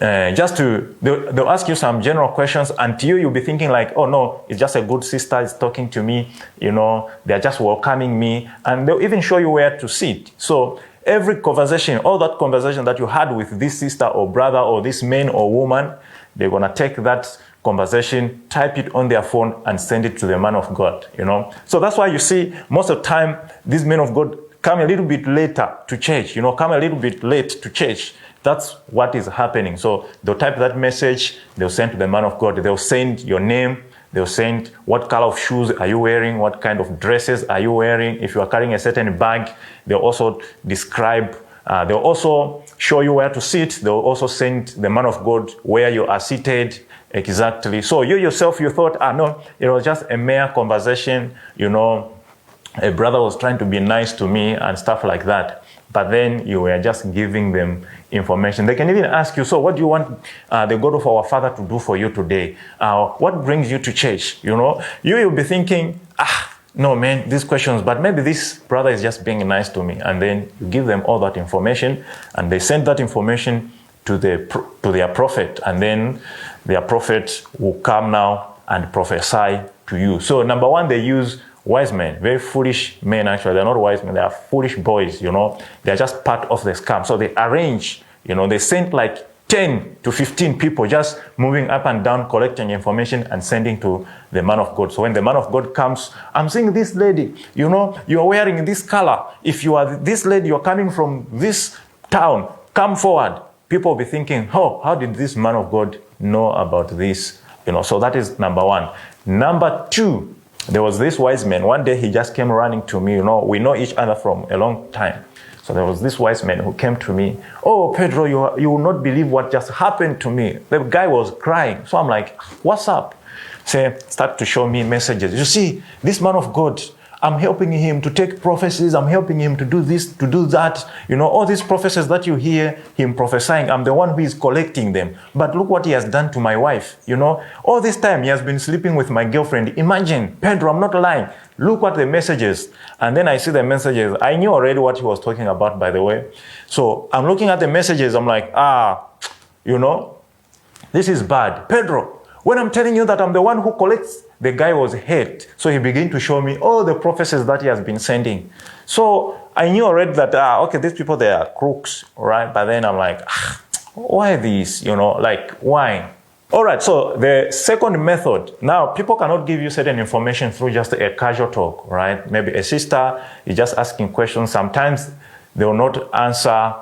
ask you some general questions, and to you'll be thinking like, oh no, it's just a good sister is talking to me, they're just welcoming me, and they'll even show you where to sit. So every conversation, all that conversation that you had with this sister or brother or this man or woman, they're going to take that conversation, type it on their phone and send it to the man of God, So that's why you see most of the time, these men of God come a little bit later to church, come a little bit late to church. That's what is happening. So they'll type that message, they'll send to the man of God, they'll send your name, they'll send what color of shoes are you wearing, what kind of dresses are you wearing. If you are carrying a certain bag, they'll also describe, they'll also show you where to sit, they'll also send the man of God where you are seated exactly. So you yourself, you thought, no, it was just a mere conversation, a brother was trying to be nice to me and stuff like that. But then you were just giving them information. They can even ask you, so what do you want the God of our Father to do for you today? What brings you to church? You'll be thinking, no man, these questions, but maybe this brother is just being nice to me. And then you give them all that information, and they send that information to their prophet, and then their prophet will come now and prophesy to you. So number one, they use wise men, very foolish men actually. They're not wise men, they are foolish boys, They're just part of the scam. So they arrange, they send like 10 to 15 people just moving up and down, collecting information and sending to the man of God. So when the man of God comes, I'm seeing this lady, you're wearing this color. If you are this lady, you're coming from this town, come forward. People will be thinking, oh, how did this man of God know about this? So that is number one. Number two, there was this wise man. One day he just came running to me. We know each other from a long time. So there was this wise man who came to me. Oh, Pedro, you will not believe what just happened to me. The guy was crying. So I'm like, what's up? Start to show me messages. You see, this man of God, I'm helping him to take prophecies. I'm helping him to do this, to do that. All these prophecies that you hear him prophesying, I'm the one who is collecting them. But look what he has done to my wife. All this time he has been sleeping with my girlfriend. Imagine, Pedro, I'm not lying. Look at the messages. And then I see the messages. I knew already what he was talking about, by the way. So I'm looking at the messages. I'm like, this is bad. Pedro, when I'm telling you that I'm the one who collects, the guy was hurt. So he began to show me all the prophecies that he has been sending. So I knew already that, okay, these people, they are crooks, right? But then I'm like, why this? Why? All right, so the second method, now people cannot give you certain information through just a casual talk, right? Maybe a sister is just asking questions. Sometimes they will not answer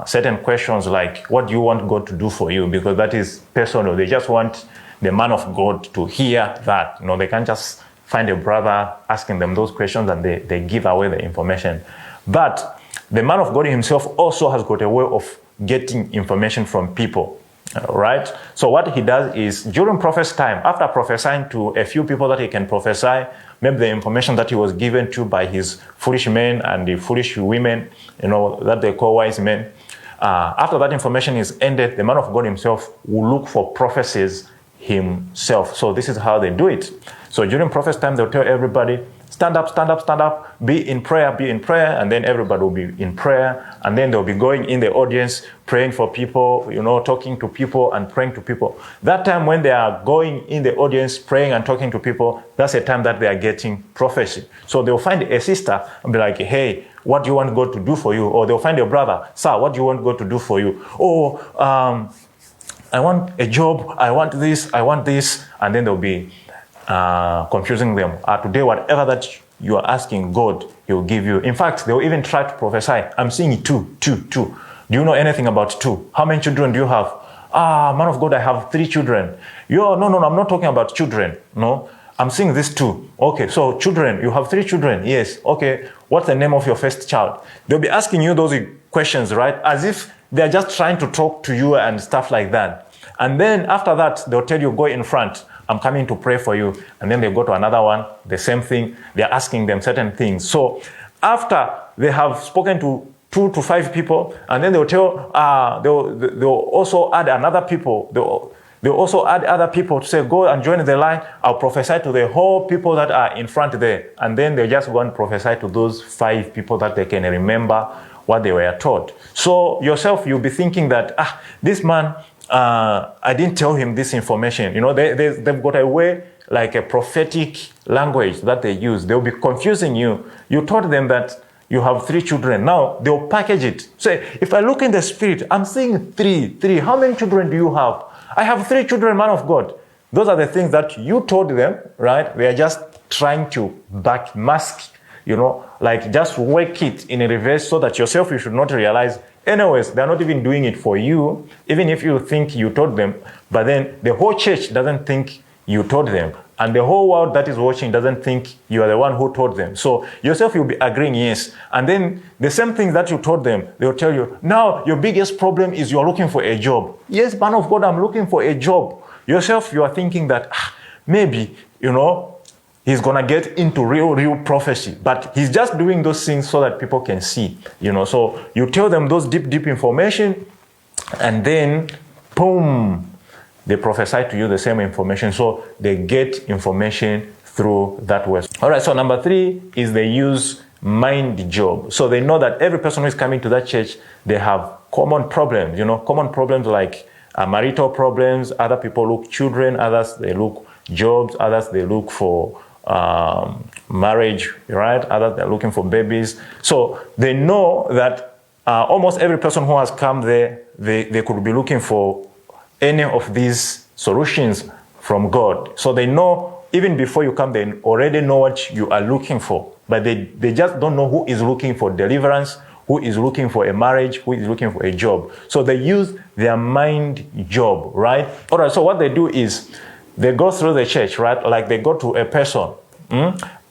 certain questions like, what do you want God to do for you? Because that is personal. They just want the man of God to hear that. They can't just find a brother asking them those questions and they give away the information. But the man of God himself also has got a way of getting information from people. Right? So what he does is, during prophecy time, after prophesying to a few people that he can prophesy, maybe the information that he was given to by his foolish men and the foolish women, that they call wise men, after that information is ended, the man of God himself will look for prophecies himself. So this is how they do it. So during prophecy time, they'll tell everybody, stand up, stand up, stand up, be in prayer, and then everybody will be in prayer, and then they'll be going in the audience, praying for people, talking to people and praying to people. That time when they are going in the audience, praying and talking to people, that's a time that they are getting prophecy. So they'll find a sister and be like, hey, what do you want God to do for you? Or they'll find a brother, sir, what do you want God to do for you? Oh, I want a job, I want this, and then they'll be confusing them. Today, whatever that you are asking God, He will give you. In fact, they will even try to prophesy. I'm seeing two. Do you know anything about two? How many children do you have? Man of God, I have 3 children. No, I'm not talking about children. No, I'm seeing this 2. Okay, so children, you have 3 children. Yes. Okay, what's the name of your first child? They'll be asking you those questions, right? As if they're just trying to talk to you and stuff like that. And then after that, they'll tell you, go in front. I'm coming to pray for you. And then they go to another one, the same thing. They're asking them certain things. So after they have spoken to 2 to 5 people, and then they'll tell, they'll also add another people. They'll also add other people to say, go and join the line. I'll prophesy to the whole people that are in front there. And then they just go and prophesy to those 5 people that they can remember what they were taught. So yourself, you'll be thinking that, this man, I didn't tell him this information. They've got a way, like a prophetic language that they use. They'll be confusing you. You taught them that you have 3 children. Now they'll package it. Say, if I look in the spirit, I'm seeing 3. How many children do you have? I have 3 children, man of God. Those are the things that you told them, right? They are just trying to backmask, like just work it in a reverse so that yourself, you should not realize. Anyways, they're not even doing it for you, even if you think you told them, but then the whole church doesn't think you told them. And the whole world that is watching doesn't think you are the one who told them. So yourself, you'll be agreeing, yes. And then the same thing that you told them, they'll tell you, now your biggest problem is you're looking for a job. Yes, man of God, I'm looking for a job. Yourself, you are thinking that maybe, he's going to get into real prophecy. But he's just doing those things so that people can see, So you tell them those deep information, and then, boom, they prophesy to you the same information. So they get information through that way. All right, so number 3 is they use mind job. So they know that every person who is coming to that church, they have common problems, common problems like marital problems. Other people look children, others they look jobs, others they look for marriage, right? Others they're looking for babies. So they know that almost every person who has come there, they could be looking for any of these solutions from God. So they know, even before you come, they already know what you are looking for. But they just don't know who is looking for deliverance, who is looking for a marriage, who is looking for a job. So they use their mind job, right? All right, so what they do is, they go through the church, right? Like they go to a person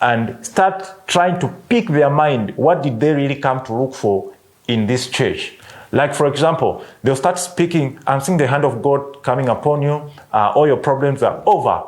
and start trying to pick their mind. What did they really come to look for in this church? Like, for example, they'll start speaking, I'm seeing the hand of God coming upon you. All your problems are over,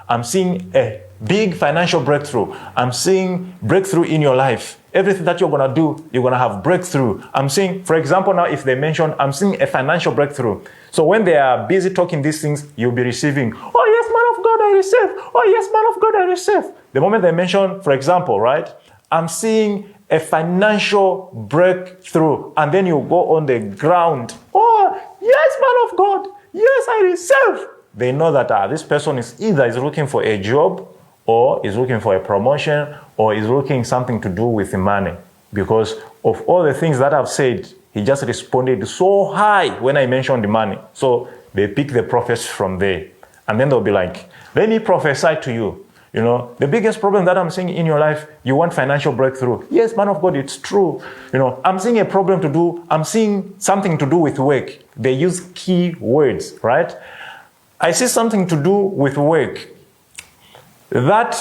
I'm seeing a big financial breakthrough. I'm seeing breakthrough in your life. Everything that you're going to do, you're going to have breakthrough. I'm seeing, for example, now if they mention, I'm seeing a financial breakthrough. So when they are busy talking these things, you'll be receiving, oh yes, man of God, I receive. Oh yes, man of God, I receive. The moment they mention, for example, right, I'm seeing a financial breakthrough. And then you go on the ground. Oh, yes, man of God. Yes, I receive. They know that this person is either looking for a job, or is looking for a promotion, or is looking something to do with money. Because of all the things that I've said, he just responded so high when I mentioned the money. So they pick the prophets from there. And then they'll be like, let me prophesy to you. You know, the biggest problem that I'm seeing in your life, you want financial breakthrough. Yes, man of God, it's true. You know, I'm seeing a problem to do. I'm seeing something to do with work. They use key words, right? I see something to do with work. That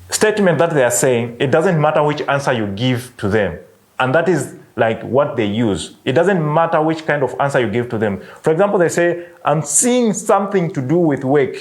statement that they are saying, it doesn't matter which answer you give to them. And that is like what they use. It doesn't matter which kind of answer you give to them. For example, they say, I'm seeing something to do with work.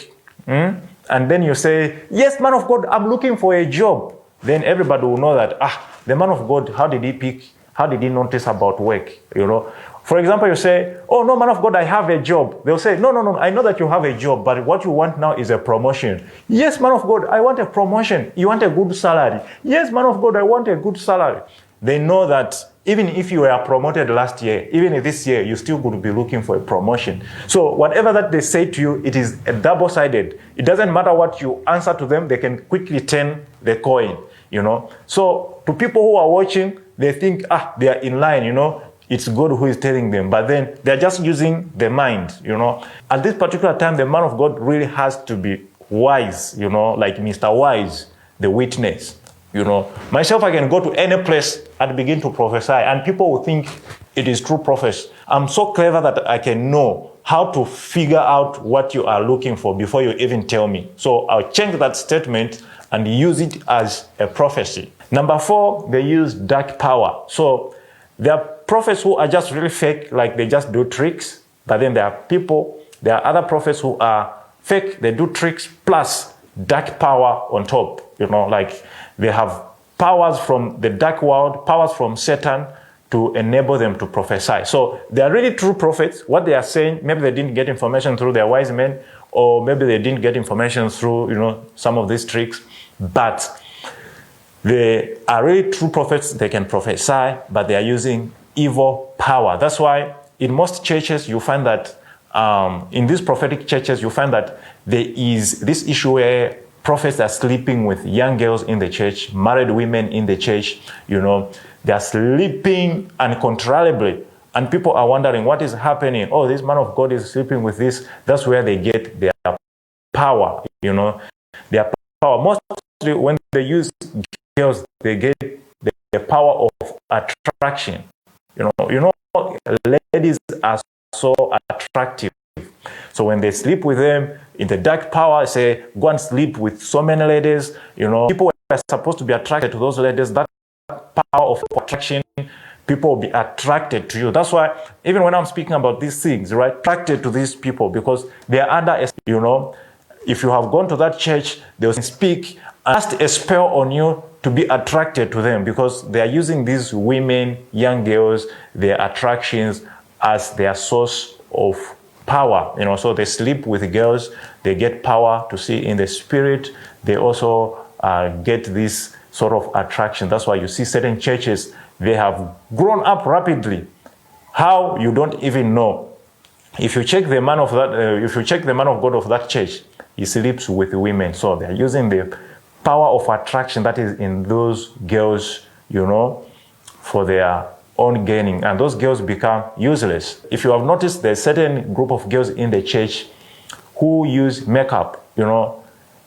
And then you say, yes, man of God, I'm looking for a job. Then everybody will know that, the man of God, how did he notice about work? You know, for example, you say, oh, no, man of God, I have a job. They'll say, no, I know that you have a job, but what you want now is a promotion. Yes, man of God, I want a promotion. You want a good salary. Yes, man of God, I want a good salary. They know that even if you were promoted last year, even if this year, you still could be looking for a promotion. So whatever that they say to you, it is a double-sided. It doesn't matter what you answer to them, they can quickly turn the coin, you know. So to people who are watching, they think, they are in line, you know. It's God who is telling them, but then they're just using the mind, you know. At this particular time, the man of God really has to be wise, you know, like Mr. Wise, the witness. You know, myself, I can go to any place and begin to prophesy, and people will think it is true prophecy. I'm so clever that I can know how to figure out what you are looking for before you even tell me. So I'll change that statement and use it as a prophecy. Number 4, they use dark power. So there are prophets who are just really fake, like they just do tricks. But then there are other prophets who are fake, they do tricks plus dark power on top. You know, like they have powers from the dark world, powers from Satan to enable them to prophesy. So they are really true prophets. What they are saying, maybe they didn't get information through their wise men, or maybe they didn't get information through, you know, some of these tricks, but they are really true prophets. They can prophesy, but they are using evil power. That's why in most churches you find that in these prophetic churches you find that there is this issue where prophets are sleeping with young girls in the church, married women in the church, you know, they are sleeping uncontrollably. And people are wondering what is happening. Oh, this man of God is sleeping with this. That's where they get their power, you know, their power. Mostly when they use girls, they get the power of attraction. You know, ladies are so attractive. So when they sleep with them in the dark power, say, go and sleep with so many ladies, you know, people are supposed to be attracted to those ladies. That power of attraction, people will be attracted to you. That's why even when I'm speaking about these things, right, attracted to these people because they are under, you know, if you have gone to that church, they will speak and cast a spell on you to be attracted to them because they are using these women, young girls, their attractions as their source of power, you know. So they sleep with girls, they get power to see in the spirit. They also get this sort of attraction. That's why you see certain churches, they have grown up rapidly. How, you don't even know. If you check the man of God of that church, he sleeps with women. So they're using the power of attraction that is in those girls, you know, for their own gaining, and those girls become useless. If you have noticed, there's a certain group of girls in the church who use makeup, you know.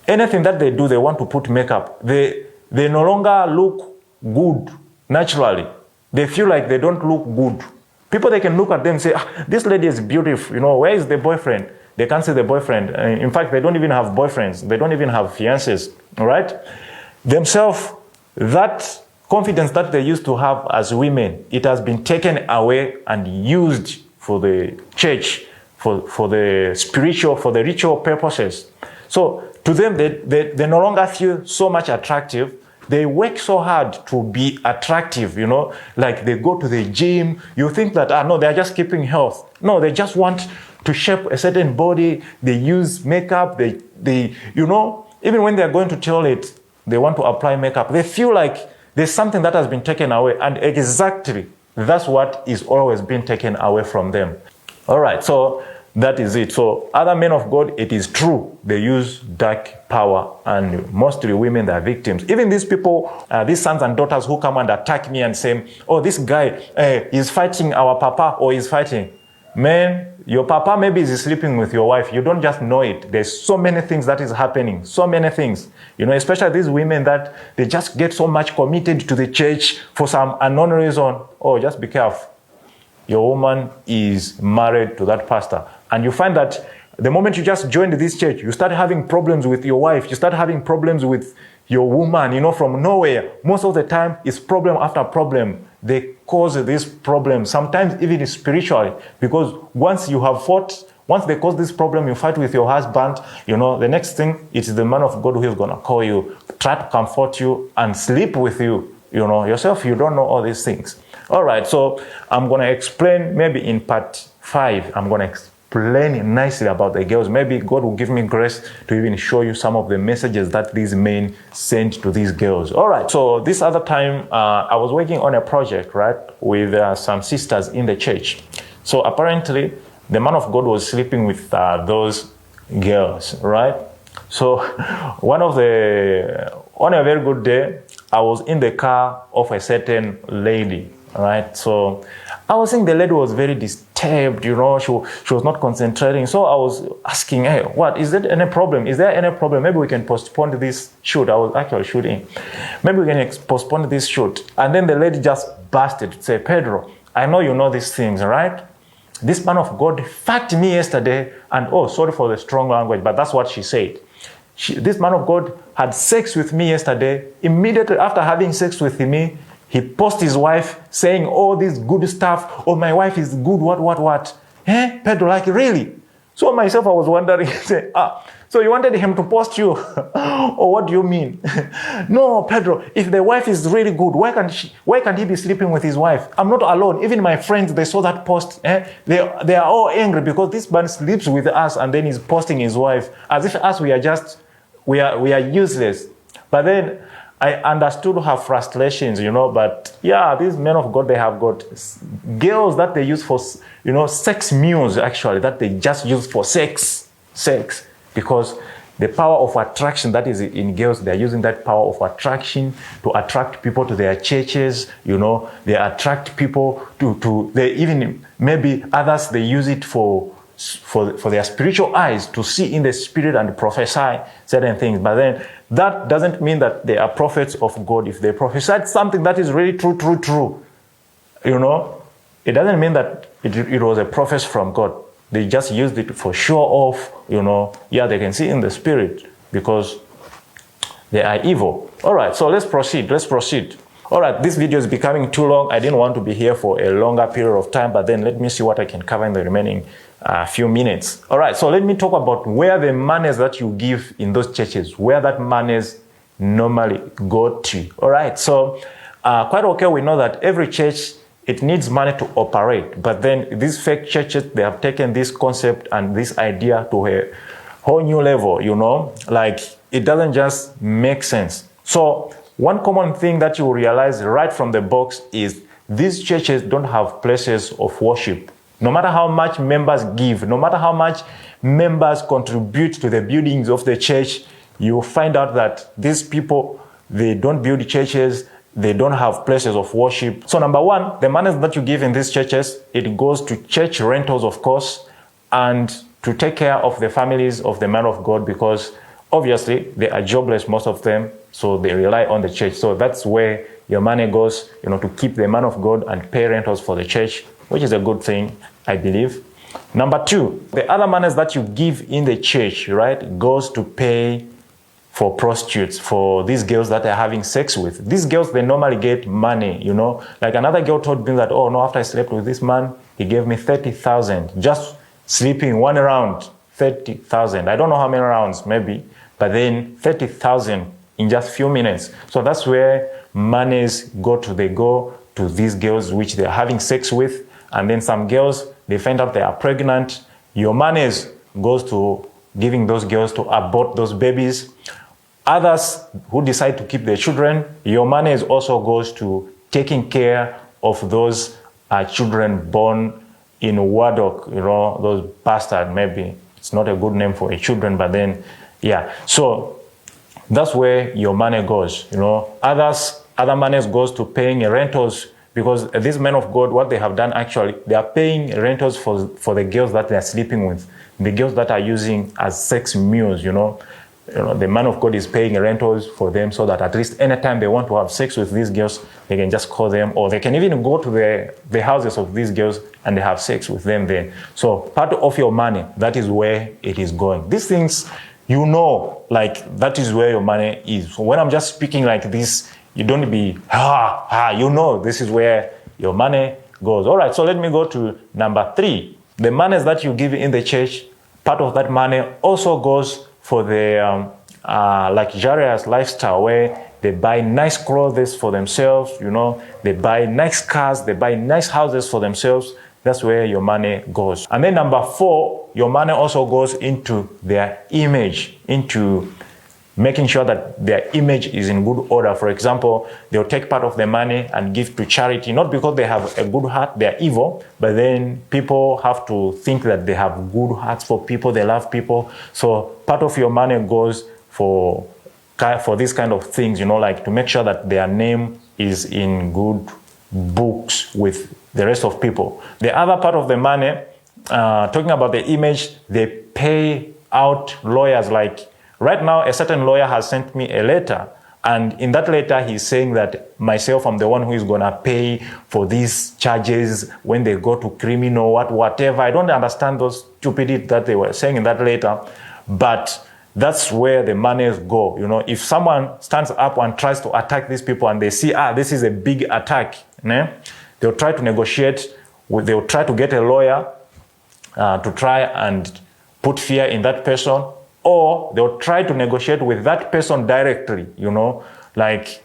Anything that they do, they want to put makeup. They no longer look good naturally. They feel like they don't look good. People, they can look at them and say, this lady is beautiful, you know, where is the boyfriend? They can't see the boyfriend. In fact, they don't even have boyfriends. They don't even have fiancés, all right? Themselves, that confidence that they used to have as women, it has been taken away and used for the church, for the spiritual, for the ritual purposes. So to them, they no longer feel so much attractive. They work so hard to be attractive, you know, like they go to the gym. You think that, no, they're just keeping health. No, they just want to shape a certain body. They use makeup. They you know, even when they're going to toilet, they want to apply makeup. They feel like there's something that has been taken away, and exactly that's what is always being taken away from them. All right, so that is it. So other men of God, it is true, they use dark power, and mostly women, they are victims. Even these people, these sons and daughters who come and attack me and say, oh, this guy is fighting our papa, or is fighting. Man, your papa maybe is sleeping with your wife. You don't just know it. There's so many things that is happening. So many things. You know, especially these women that they just get so much committed to the church for some unknown reason. Oh, just be careful. Your woman is married to that pastor. And you find that the moment you just joined this church, you start having problems with your wife. You start having problems with your woman, you know, from nowhere. Most of the time, it's problem after problem. They cause this problem, sometimes even spiritually, because once you have fought, once they cause this problem, you fight with your husband, you know, the next thing, it's the man of God who is going to call you, try to comfort you and sleep with you, you know, yourself, you don't know all these things. All right, so I'm going to explain maybe in part 5, I'm going to explain nicely about the girls. Maybe God will give me grace to even show you some of the messages that these men sent to these girls. All right, so this other time, I was working on a project, right, with some sisters in the church. So apparently, the man of God was sleeping with those girls, right? So on a very good day, I was in the car of a certain lady, right? So I was saying the lady was very disturbed, you know, she was not concentrating. So I was asking, hey, what, is there any problem? Is there any problem? Maybe we can postpone this shoot. I was actually shooting. Maybe we can postpone this shoot. And then the lady just busted to say, Pedro, I know you know these things, right? This man of God fucked me yesterday, and oh, sorry for the strong language, but that's what she said. This man of God had sex with me yesterday. Immediately after having sex with me, he posted his wife saying all this good stuff. Oh, my wife is good, what? Eh, Pedro, like really? So myself, I was wondering, so you wanted him to post you? Or what do you mean? No, Pedro, if the wife is really good, why can't he be sleeping with his wife? I'm not alone. Even my friends, they saw that post. They are all angry because this man sleeps with us and then he's posting his wife as if us, we are useless. But then I understood her frustrations, you know, but yeah, these men of God, they have got girls that they use for, you know, sex mules, actually, that they just use for sex, because the power of attraction that is in girls, they're using that power of attraction to attract people to their churches, you know, they attract people they even, maybe others, they use it for their spiritual eyes to see in the spirit and prophesy certain things. But then that doesn't mean that they are prophets of God. If they prophesied something that is really true, you know, it doesn't mean that it was a prophet from God. They just used it for show off, you know. Yeah, they can see in the spirit because they are evil. All right, so let's proceed. All right, this video is becoming too long. I didn't want to be here for a longer period of time, but then let me see what I can cover in the remaining few minutes. All right, so let me talk about where the monies that you give in those churches, where that monies normally go to. All right, so quite okay, we know that every church, it needs money to operate. But then these fake churches, they have taken this concept and this idea to a whole new level, you know, like it doesn't just make sense. So one common thing that you realize right from the box is these churches don't have places of worship. No matter how much members give, no matter how much members contribute to the buildings of the church, you find out that these people, they don't build churches, they don't have places of worship. So number one, the money that you give in these churches, it goes to church rentals, of course, and to take care of the families of the man of God, because obviously they are jobless, most of them, so they rely on the church. So that's where your money goes, you know, to keep the man of God and pay rentals for the church, which is a good thing, I believe. Number two, the other monies that you give in the church, right, goes to pay for prostitutes, for these girls that they're having sex with. These girls, they normally get money, you know. Like another girl told me that, oh no, after I slept with this man, he gave me 30,000. Just sleeping one round, 30,000. I don't know how many rounds, maybe, but then 30,000 in just few minutes. So that's where monies go to. They go to these girls which they're having sex with. And then some girls, they find out they are pregnant. Your monies goes to giving those girls to abort those babies. Others who decide to keep their children, your money also goes to taking care of those children born in Wadok, you know, those bastards, maybe. It's not a good name for a children, but then, yeah. So that's where your money goes, you know. Other money goes to paying rentals because these men of God, what they have done actually, they are paying rentals for the girls that they are sleeping with, the girls that are using as sex mules, the man of God is paying rentals for them so that at least anytime they want to have sex with these girls, they can just call them, or they can even go to the houses of these girls and they have sex with them there. So part of your money, that is where it is going. These things, that is where your money is. When I'm just speaking like this, you don't be, this is where your money goes. All right, so let me go to number 3. The monies that you give in the church, part of that money also goes for the luxurious lifestyle, where they buy nice clothes for themselves, they buy nice cars, they buy nice houses for themselves. That's where your money goes. And then number 4, your money also goes into their image, into making sure that their image is in good order. For example, they'll take part of the money and give to charity, not because they have a good heart, they're evil, but then people have to think that they have good hearts for people, they love people. So part of your money goes for these kind of things, like to make sure that their name is in good books with the rest of people. The other part of the money, talking about the image, they pay out lawyers. Like right now, a certain lawyer has sent me a letter, and in that letter, he's saying that myself, I'm the one who is going to pay for these charges when they go to criminal, whatever. I don't understand those stupidity that they were saying in that letter, but that's where the monies go. If someone stands up and tries to attack these people and they see, this is a big attack, they'll try to negotiate, they'll try to get a lawyer to try and put fear in that person, or they'll try to negotiate with that person directly, like,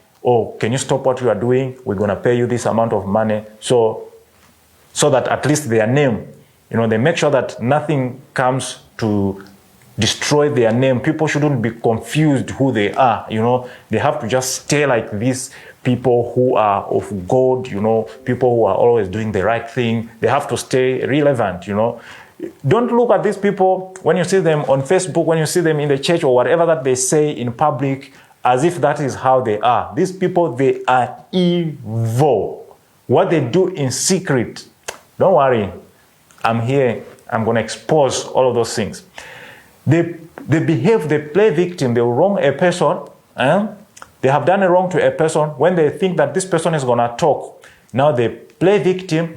can you stop what you are doing? We're going to pay you this amount of money. So that at least their name, they make sure that nothing comes to destroy their name. People shouldn't be confused who they are. They have to just stay like these people who are of God, people who are always doing the right thing. They have to stay relevant, Don't look at these people when you see them on Facebook, when you see them in the church or whatever that they say in public, as if that is how they are. These people, they are evil. What they do in secret, don't worry, I'm here. I'm going to expose all of those things. They behave, they play victim, they wrong a person. They have done a wrong to a person. When they think that this person is going to talk, now they play victim.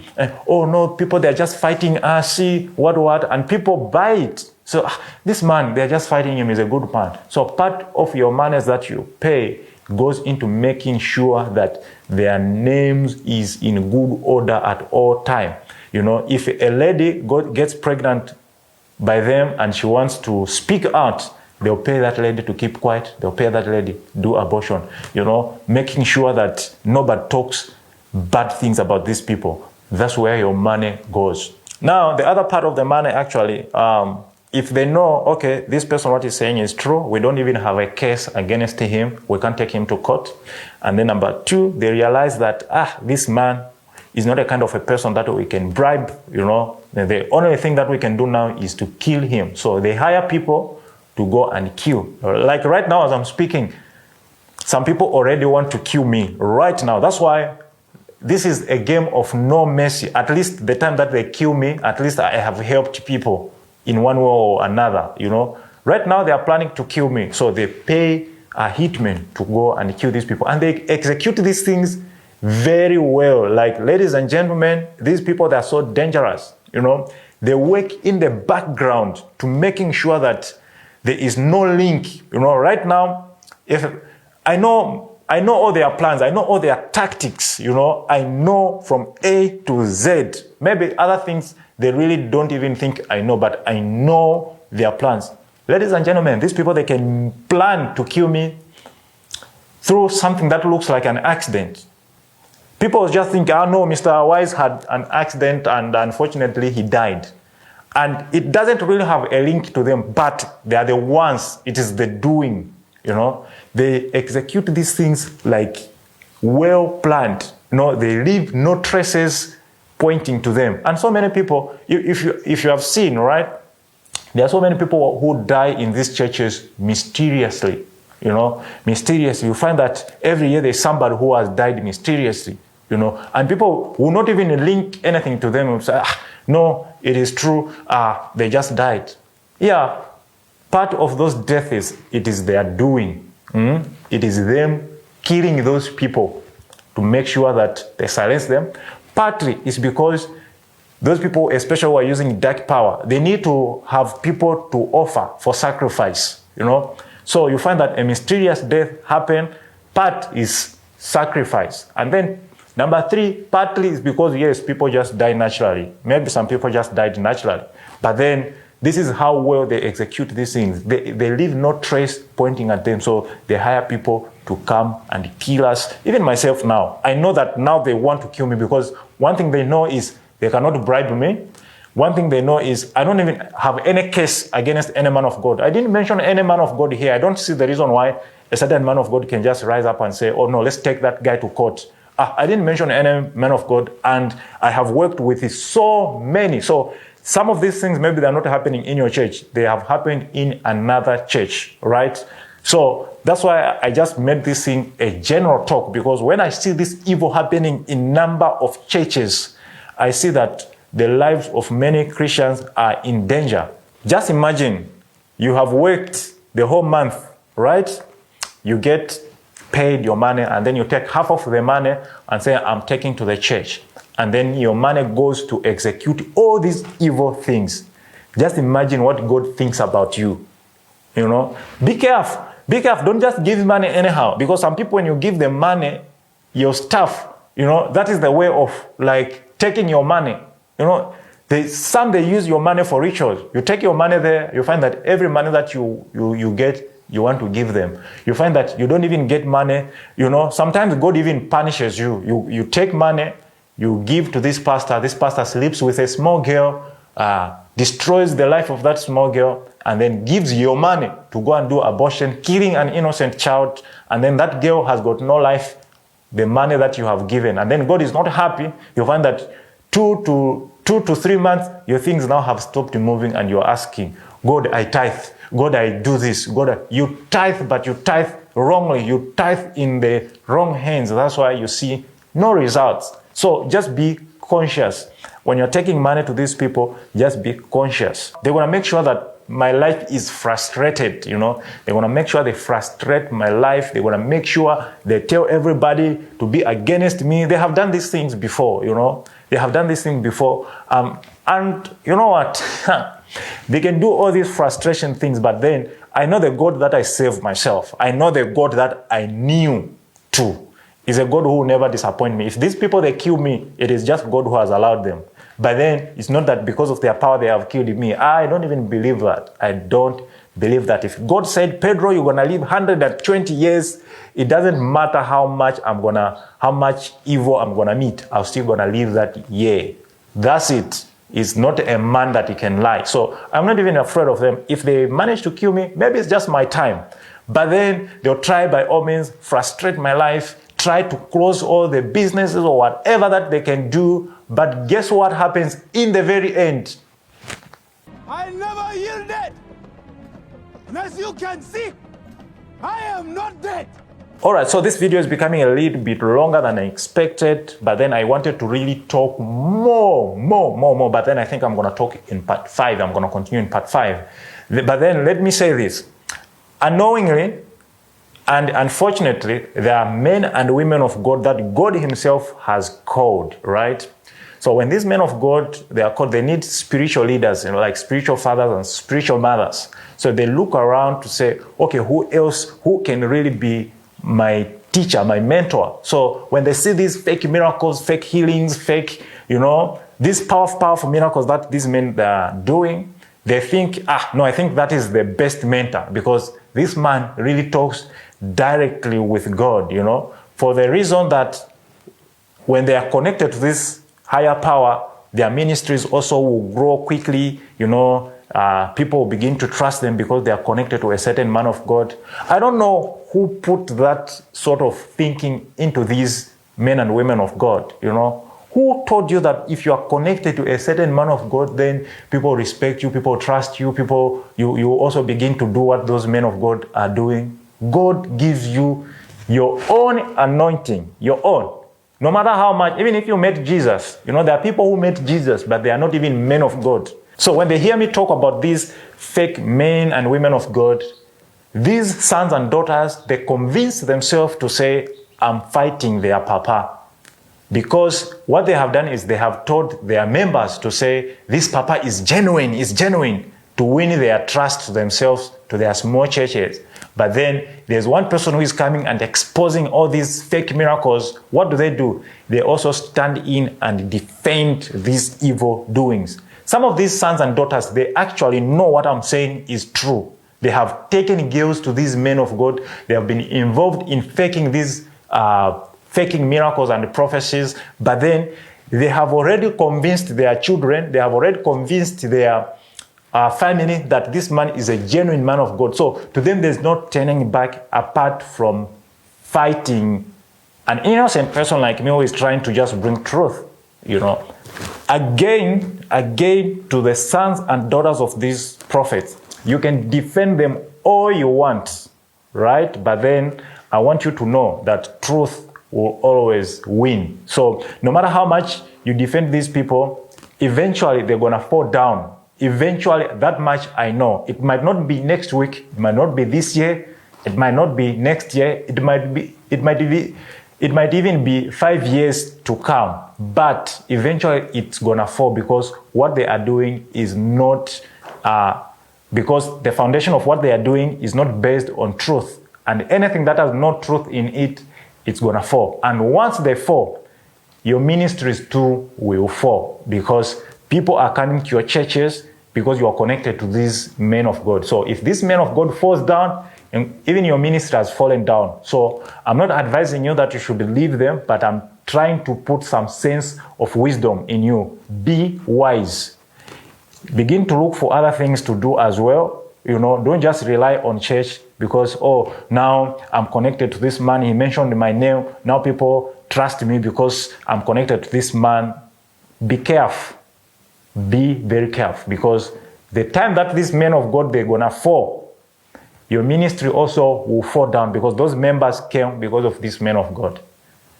People, they're just fighting us, and people buy it. So this man, they're just fighting him, is a good man. So part of your money that you pay goes into making sure that their names is in good order at all time. If a lady gets pregnant by them and she wants to speak out, they'll pay that lady to keep quiet. They'll pay that lady do abortion, making sure that nobody talks bad things about these people. That's where your money goes. Now, the other part of the money, actually, if they know, this person, what he's saying is true, we don't even have a case against him, we can't take him to court. And then number 2, they realize that, this man is not a kind of a person that we can bribe, The only thing that we can do now is to kill him. So they hire people to go and kill. Like right now as I'm speaking, some people already want to kill me right now. That's why this is a game of no mercy. At least the time that they kill me, at least I have helped people in one way or another, Right now they are planning to kill me. So they pay a hitman to go and kill these people. And they execute these things very well. Like, ladies and gentlemen, these people, they are so dangerous, They work in the background to making sure that there is no link, Right now, if I know all their plans, I know all their tactics, I know from A to Z. Maybe other things they really don't even think I know, but I know their plans. Ladies and gentlemen, these people, they can plan to kill me through something that looks like an accident. People just think, no, Mr. Wise had an accident and unfortunately he died. And it doesn't really have a link to them, but they are the ones, it is the doing, They execute these things like well planned. They leave no traces pointing to them. And so many people, if you have seen, right, there are so many people who die in these churches mysteriously, mysteriously. You find that every year there's somebody who has died mysteriously. and people will not even link anything to them and say, no, it is true, they just died. Yeah, part of those deaths, it is their doing. It is them killing those people to make sure that they silence them. Partly it's because those people, especially who are using dark power, they need to have people to offer for sacrifice, So you find that a mysterious death happened, part is sacrifice. And then number 3, partly is because, yes, people just die naturally. Maybe some people just died naturally. But then this is how well they execute these things. They leave no trace pointing at them. So they hire people to come and kill us. Even myself now, I know that now they want to kill me because one thing they know is they cannot bribe me. One thing they know is I don't even have any case against any man of God. I didn't mention any man of God here. I don't see the reason why a certain man of God can just rise up and say, oh no, let's take that guy to court. I didn't mention any man of God, and I have worked with so many. So some of these things, maybe they're not happening in your church. They have happened in another church, right? So that's why I just made this thing a general talk, because when I see this evil happening in number of churches, I see that the lives of many Christians are in danger. Just imagine you have worked the whole month, right? You get paid your money, and then you take half of the money and say, I'm taking to the church. And then your money goes to execute all these evil things. Just imagine what God thinks about you. Be careful. Be careful. Don't just give money anyhow. Because some people, when you give them money, your stuff, that is the way of like taking your money. Some they use your money for rituals. You take your money there, you find that every money that you get, you want to give them. You find that you don't even get money. Sometimes God even punishes you. You take money, you give to this pastor sleeps with a small girl, destroys the life of that small girl, and then gives your money to go and do abortion, killing an innocent child, and then that girl has got no life, the money that you have given. And then God is not happy. You find that 2 to 3 months, your things now have stopped moving, and you're asking, God, I tithe. God, I do this. God, you tithe, but you tithe wrongly. You tithe in the wrong hands. That's why you see no results. So just be conscious. When you're taking money to these people, just be conscious. They want to make sure that my life is frustrated, They want to make sure they frustrate my life. They want to make sure they tell everybody to be against me. They have done these things before, They have done this thing before. And you know what? They can do all these frustration things, but then I know the God that I serve myself. I know the God that I knew too is a God who will never disappoint me. If these people, they kill me, it is just God who has allowed them. But then it's not that because of their power they have killed me. I don't even believe that. I don't believe that. If God said, Pedro, you're going to live 120 years, it doesn't matter how much evil I'm going to meet. I'm still going to live that year. That's it. It's not a man that he can lie. So I'm not even afraid of them. If they manage to kill me, maybe it's just my time. But then they'll try by all means, frustrate my life, try to close all the businesses or whatever that they can do. But guess what happens in the very end? I never yielded. And as you can see, I am not dead. Alright, so this video is becoming a little bit longer than I expected, but then I wanted to really talk more, but then I think I'm going to talk in part 5. I'm going to continue in part 5. But then let me say this. Unknowingly and unfortunately, there are men and women of God that God himself has called, right? So when these men of God, they are called, they need spiritual leaders, like spiritual fathers and spiritual mothers. So they look around to say, okay, who can really be my teacher, my mentor? So when they see these fake miracles, fake healings, fake, these powerful miracles that these men are doing, they think, no, I think that is the best mentor because this man really talks directly with God, for the reason that when they are connected to this higher power, their ministries also will grow quickly, people will begin to trust them because they are connected to a certain man of God. I don't know who put that sort of thinking into these men and women of God, Who told you that if you are connected to a certain man of God, then people respect you, people trust you, you also begin to do what those men of God are doing? God gives you your own anointing, your own. No matter how much, even if you met Jesus, there are people who met Jesus, but they are not even men of God. So when they hear me talk about these fake men and women of God, these sons and daughters, they convince themselves to say, I'm fighting their papa. Because what they have done is they have told their members to say, this papa is genuine, to win their trust to themselves, to their small churches. But then there's one person who is coming and exposing all these fake miracles. What do? They also stand in and defend these evil doings. Some of these sons and daughters, they actually know what I'm saying is true. They have taken girls to these men of God. They have been involved in faking these faking miracles and prophecies, but then they have already convinced their children, they have already convinced their family that this man is a genuine man of God. So to them, there's no turning back apart from fighting an innocent person like me who is trying to just bring truth, Again, to the sons and daughters of these prophets, you can defend them all you want, right? But then I want you to know that truth will always win. So no matter how much you defend these people, eventually they're going to fall down. Eventually, that much I know. It might not be next week, it might not be this year, it might not be next year, it might even be 5 years to come. But eventually it's going to fall because what they are doing is not, because the foundation of what they are doing is not based on truth. And anything that has no truth in it, it's going to fall. And once they fall, your ministries too will fall because people are coming to your churches because you are connected to these men of God. So if this man of God falls down, and even your ministry has fallen down. So I'm not advising you that you should leave them, but I'm trying to put some sense of wisdom in you. Be wise. Begin to look for other things to do as well. Don't just rely on church because, now I'm connected to this man. He mentioned my name. Now people trust me because I'm connected to this man. Be careful. Be very careful because the time that these men of God, they're going to fall, your ministry also will fall down because those members came because of this man of God.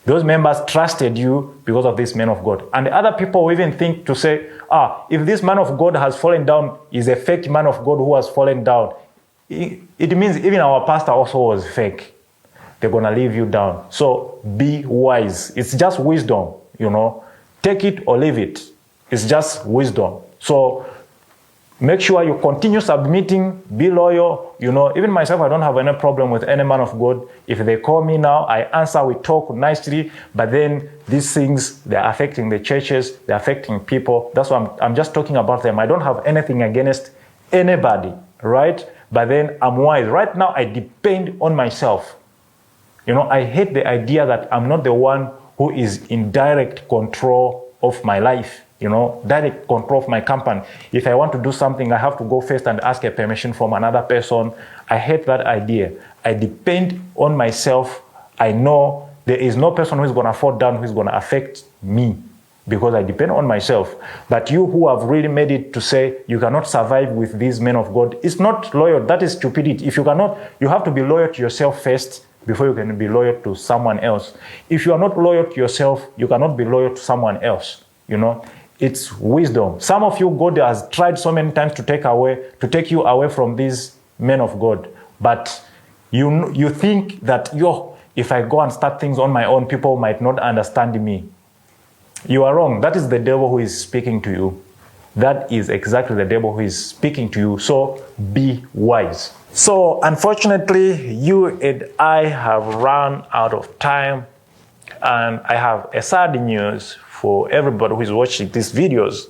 Those members trusted you because of this man of God. And the other people will even think to say, if this man of God has fallen down, is a fake man of God who has fallen down. It means even our pastor also was fake. They're going to leave you down. So be wise. It's just wisdom, Take it or leave it. It's just wisdom. So make sure you continue submitting, be loyal. Even myself, I don't have any problem with any man of God. If they call me now, I answer, we talk nicely. But then these things, they're affecting the churches, they're affecting people. That's why I'm just talking about them. I don't have anything against anybody, right? But then I'm wise. Right now, I depend on myself. I hate the idea that I'm not the one who is in direct control of my life. Direct control of my company. If I want to do something, I have to go first and ask a permission from another person. I hate that idea. I depend on myself. I know there is no person who is going to fall down, who is going to affect me because I depend on myself. But you who have really made it to say you cannot survive with these men of God, it's not loyal. That is stupidity. If you cannot, you have to be loyal to yourself first before you can be loyal to someone else. If you are not loyal to yourself, you cannot be loyal to someone else. It's wisdom. Some of you, God has tried so many times to take you away from these men of God. But you think that, if I go and start things on my own, people might not understand me. You are wrong. That is the devil who is speaking to you. That is exactly the devil who is speaking to you. So be wise. So unfortunately, you and I have run out of time. And I have a sad news for everybody who is watching these videos.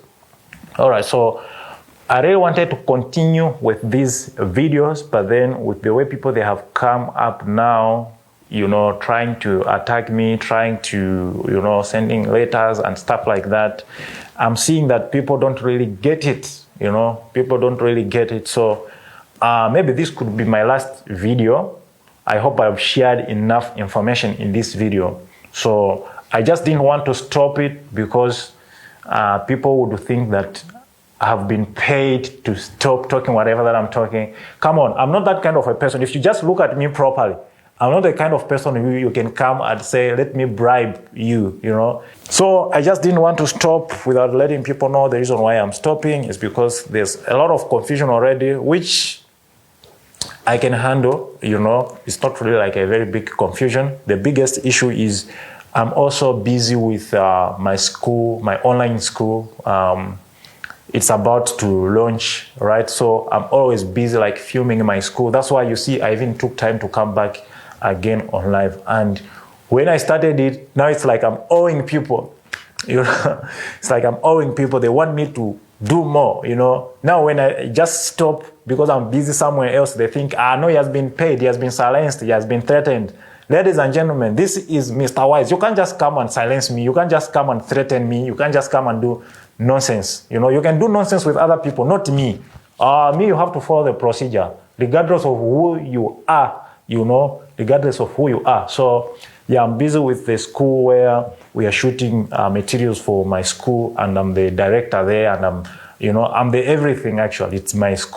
All right, so I really wanted to continue with these videos, but then with the way people, they have come up now, trying to attack me, trying to, sending letters and stuff like that, I'm seeing that people don't really get it, people don't really get it. So maybe this could be my last video. I hope I've shared enough information in this video. So I just didn't want to stop it because people would think that I have been paid to stop talking whatever that I'm talking. Come on, I'm not that kind of a person. If you just look at me properly, I'm not the kind of person who you can come and say, let me bribe you, you know. So I just didn't want to stop without letting people know the reason why I'm stopping is because there's a lot of confusion already, which I can handle, you know. It's not really like a very big confusion. The biggest issue is I'm also busy with my school, my online school. It's about to launch, right? So I'm always busy like filming my school. That's why you see I even took time to come back again on live. And when I started it, now it's like I'm owing people. You know, it's like I'm owing people. They want me to do more, you know. Now when I just stop because I'm busy somewhere else, they think, no, he has been paid, he has been silenced, he has been threatened. Ladies and gentlemen, this is Mr. Wise. You can't just come and silence me. You can't just come and threaten me. You can't just come and do nonsense. You know, you can do nonsense with other people, not me. Me, you have to follow the procedure, regardless of who you are, you know, regardless of who you are. So, yeah, I'm busy with the school where we are shooting materials for my school, and I'm the director there, and I'm the everything, actually. It's my school.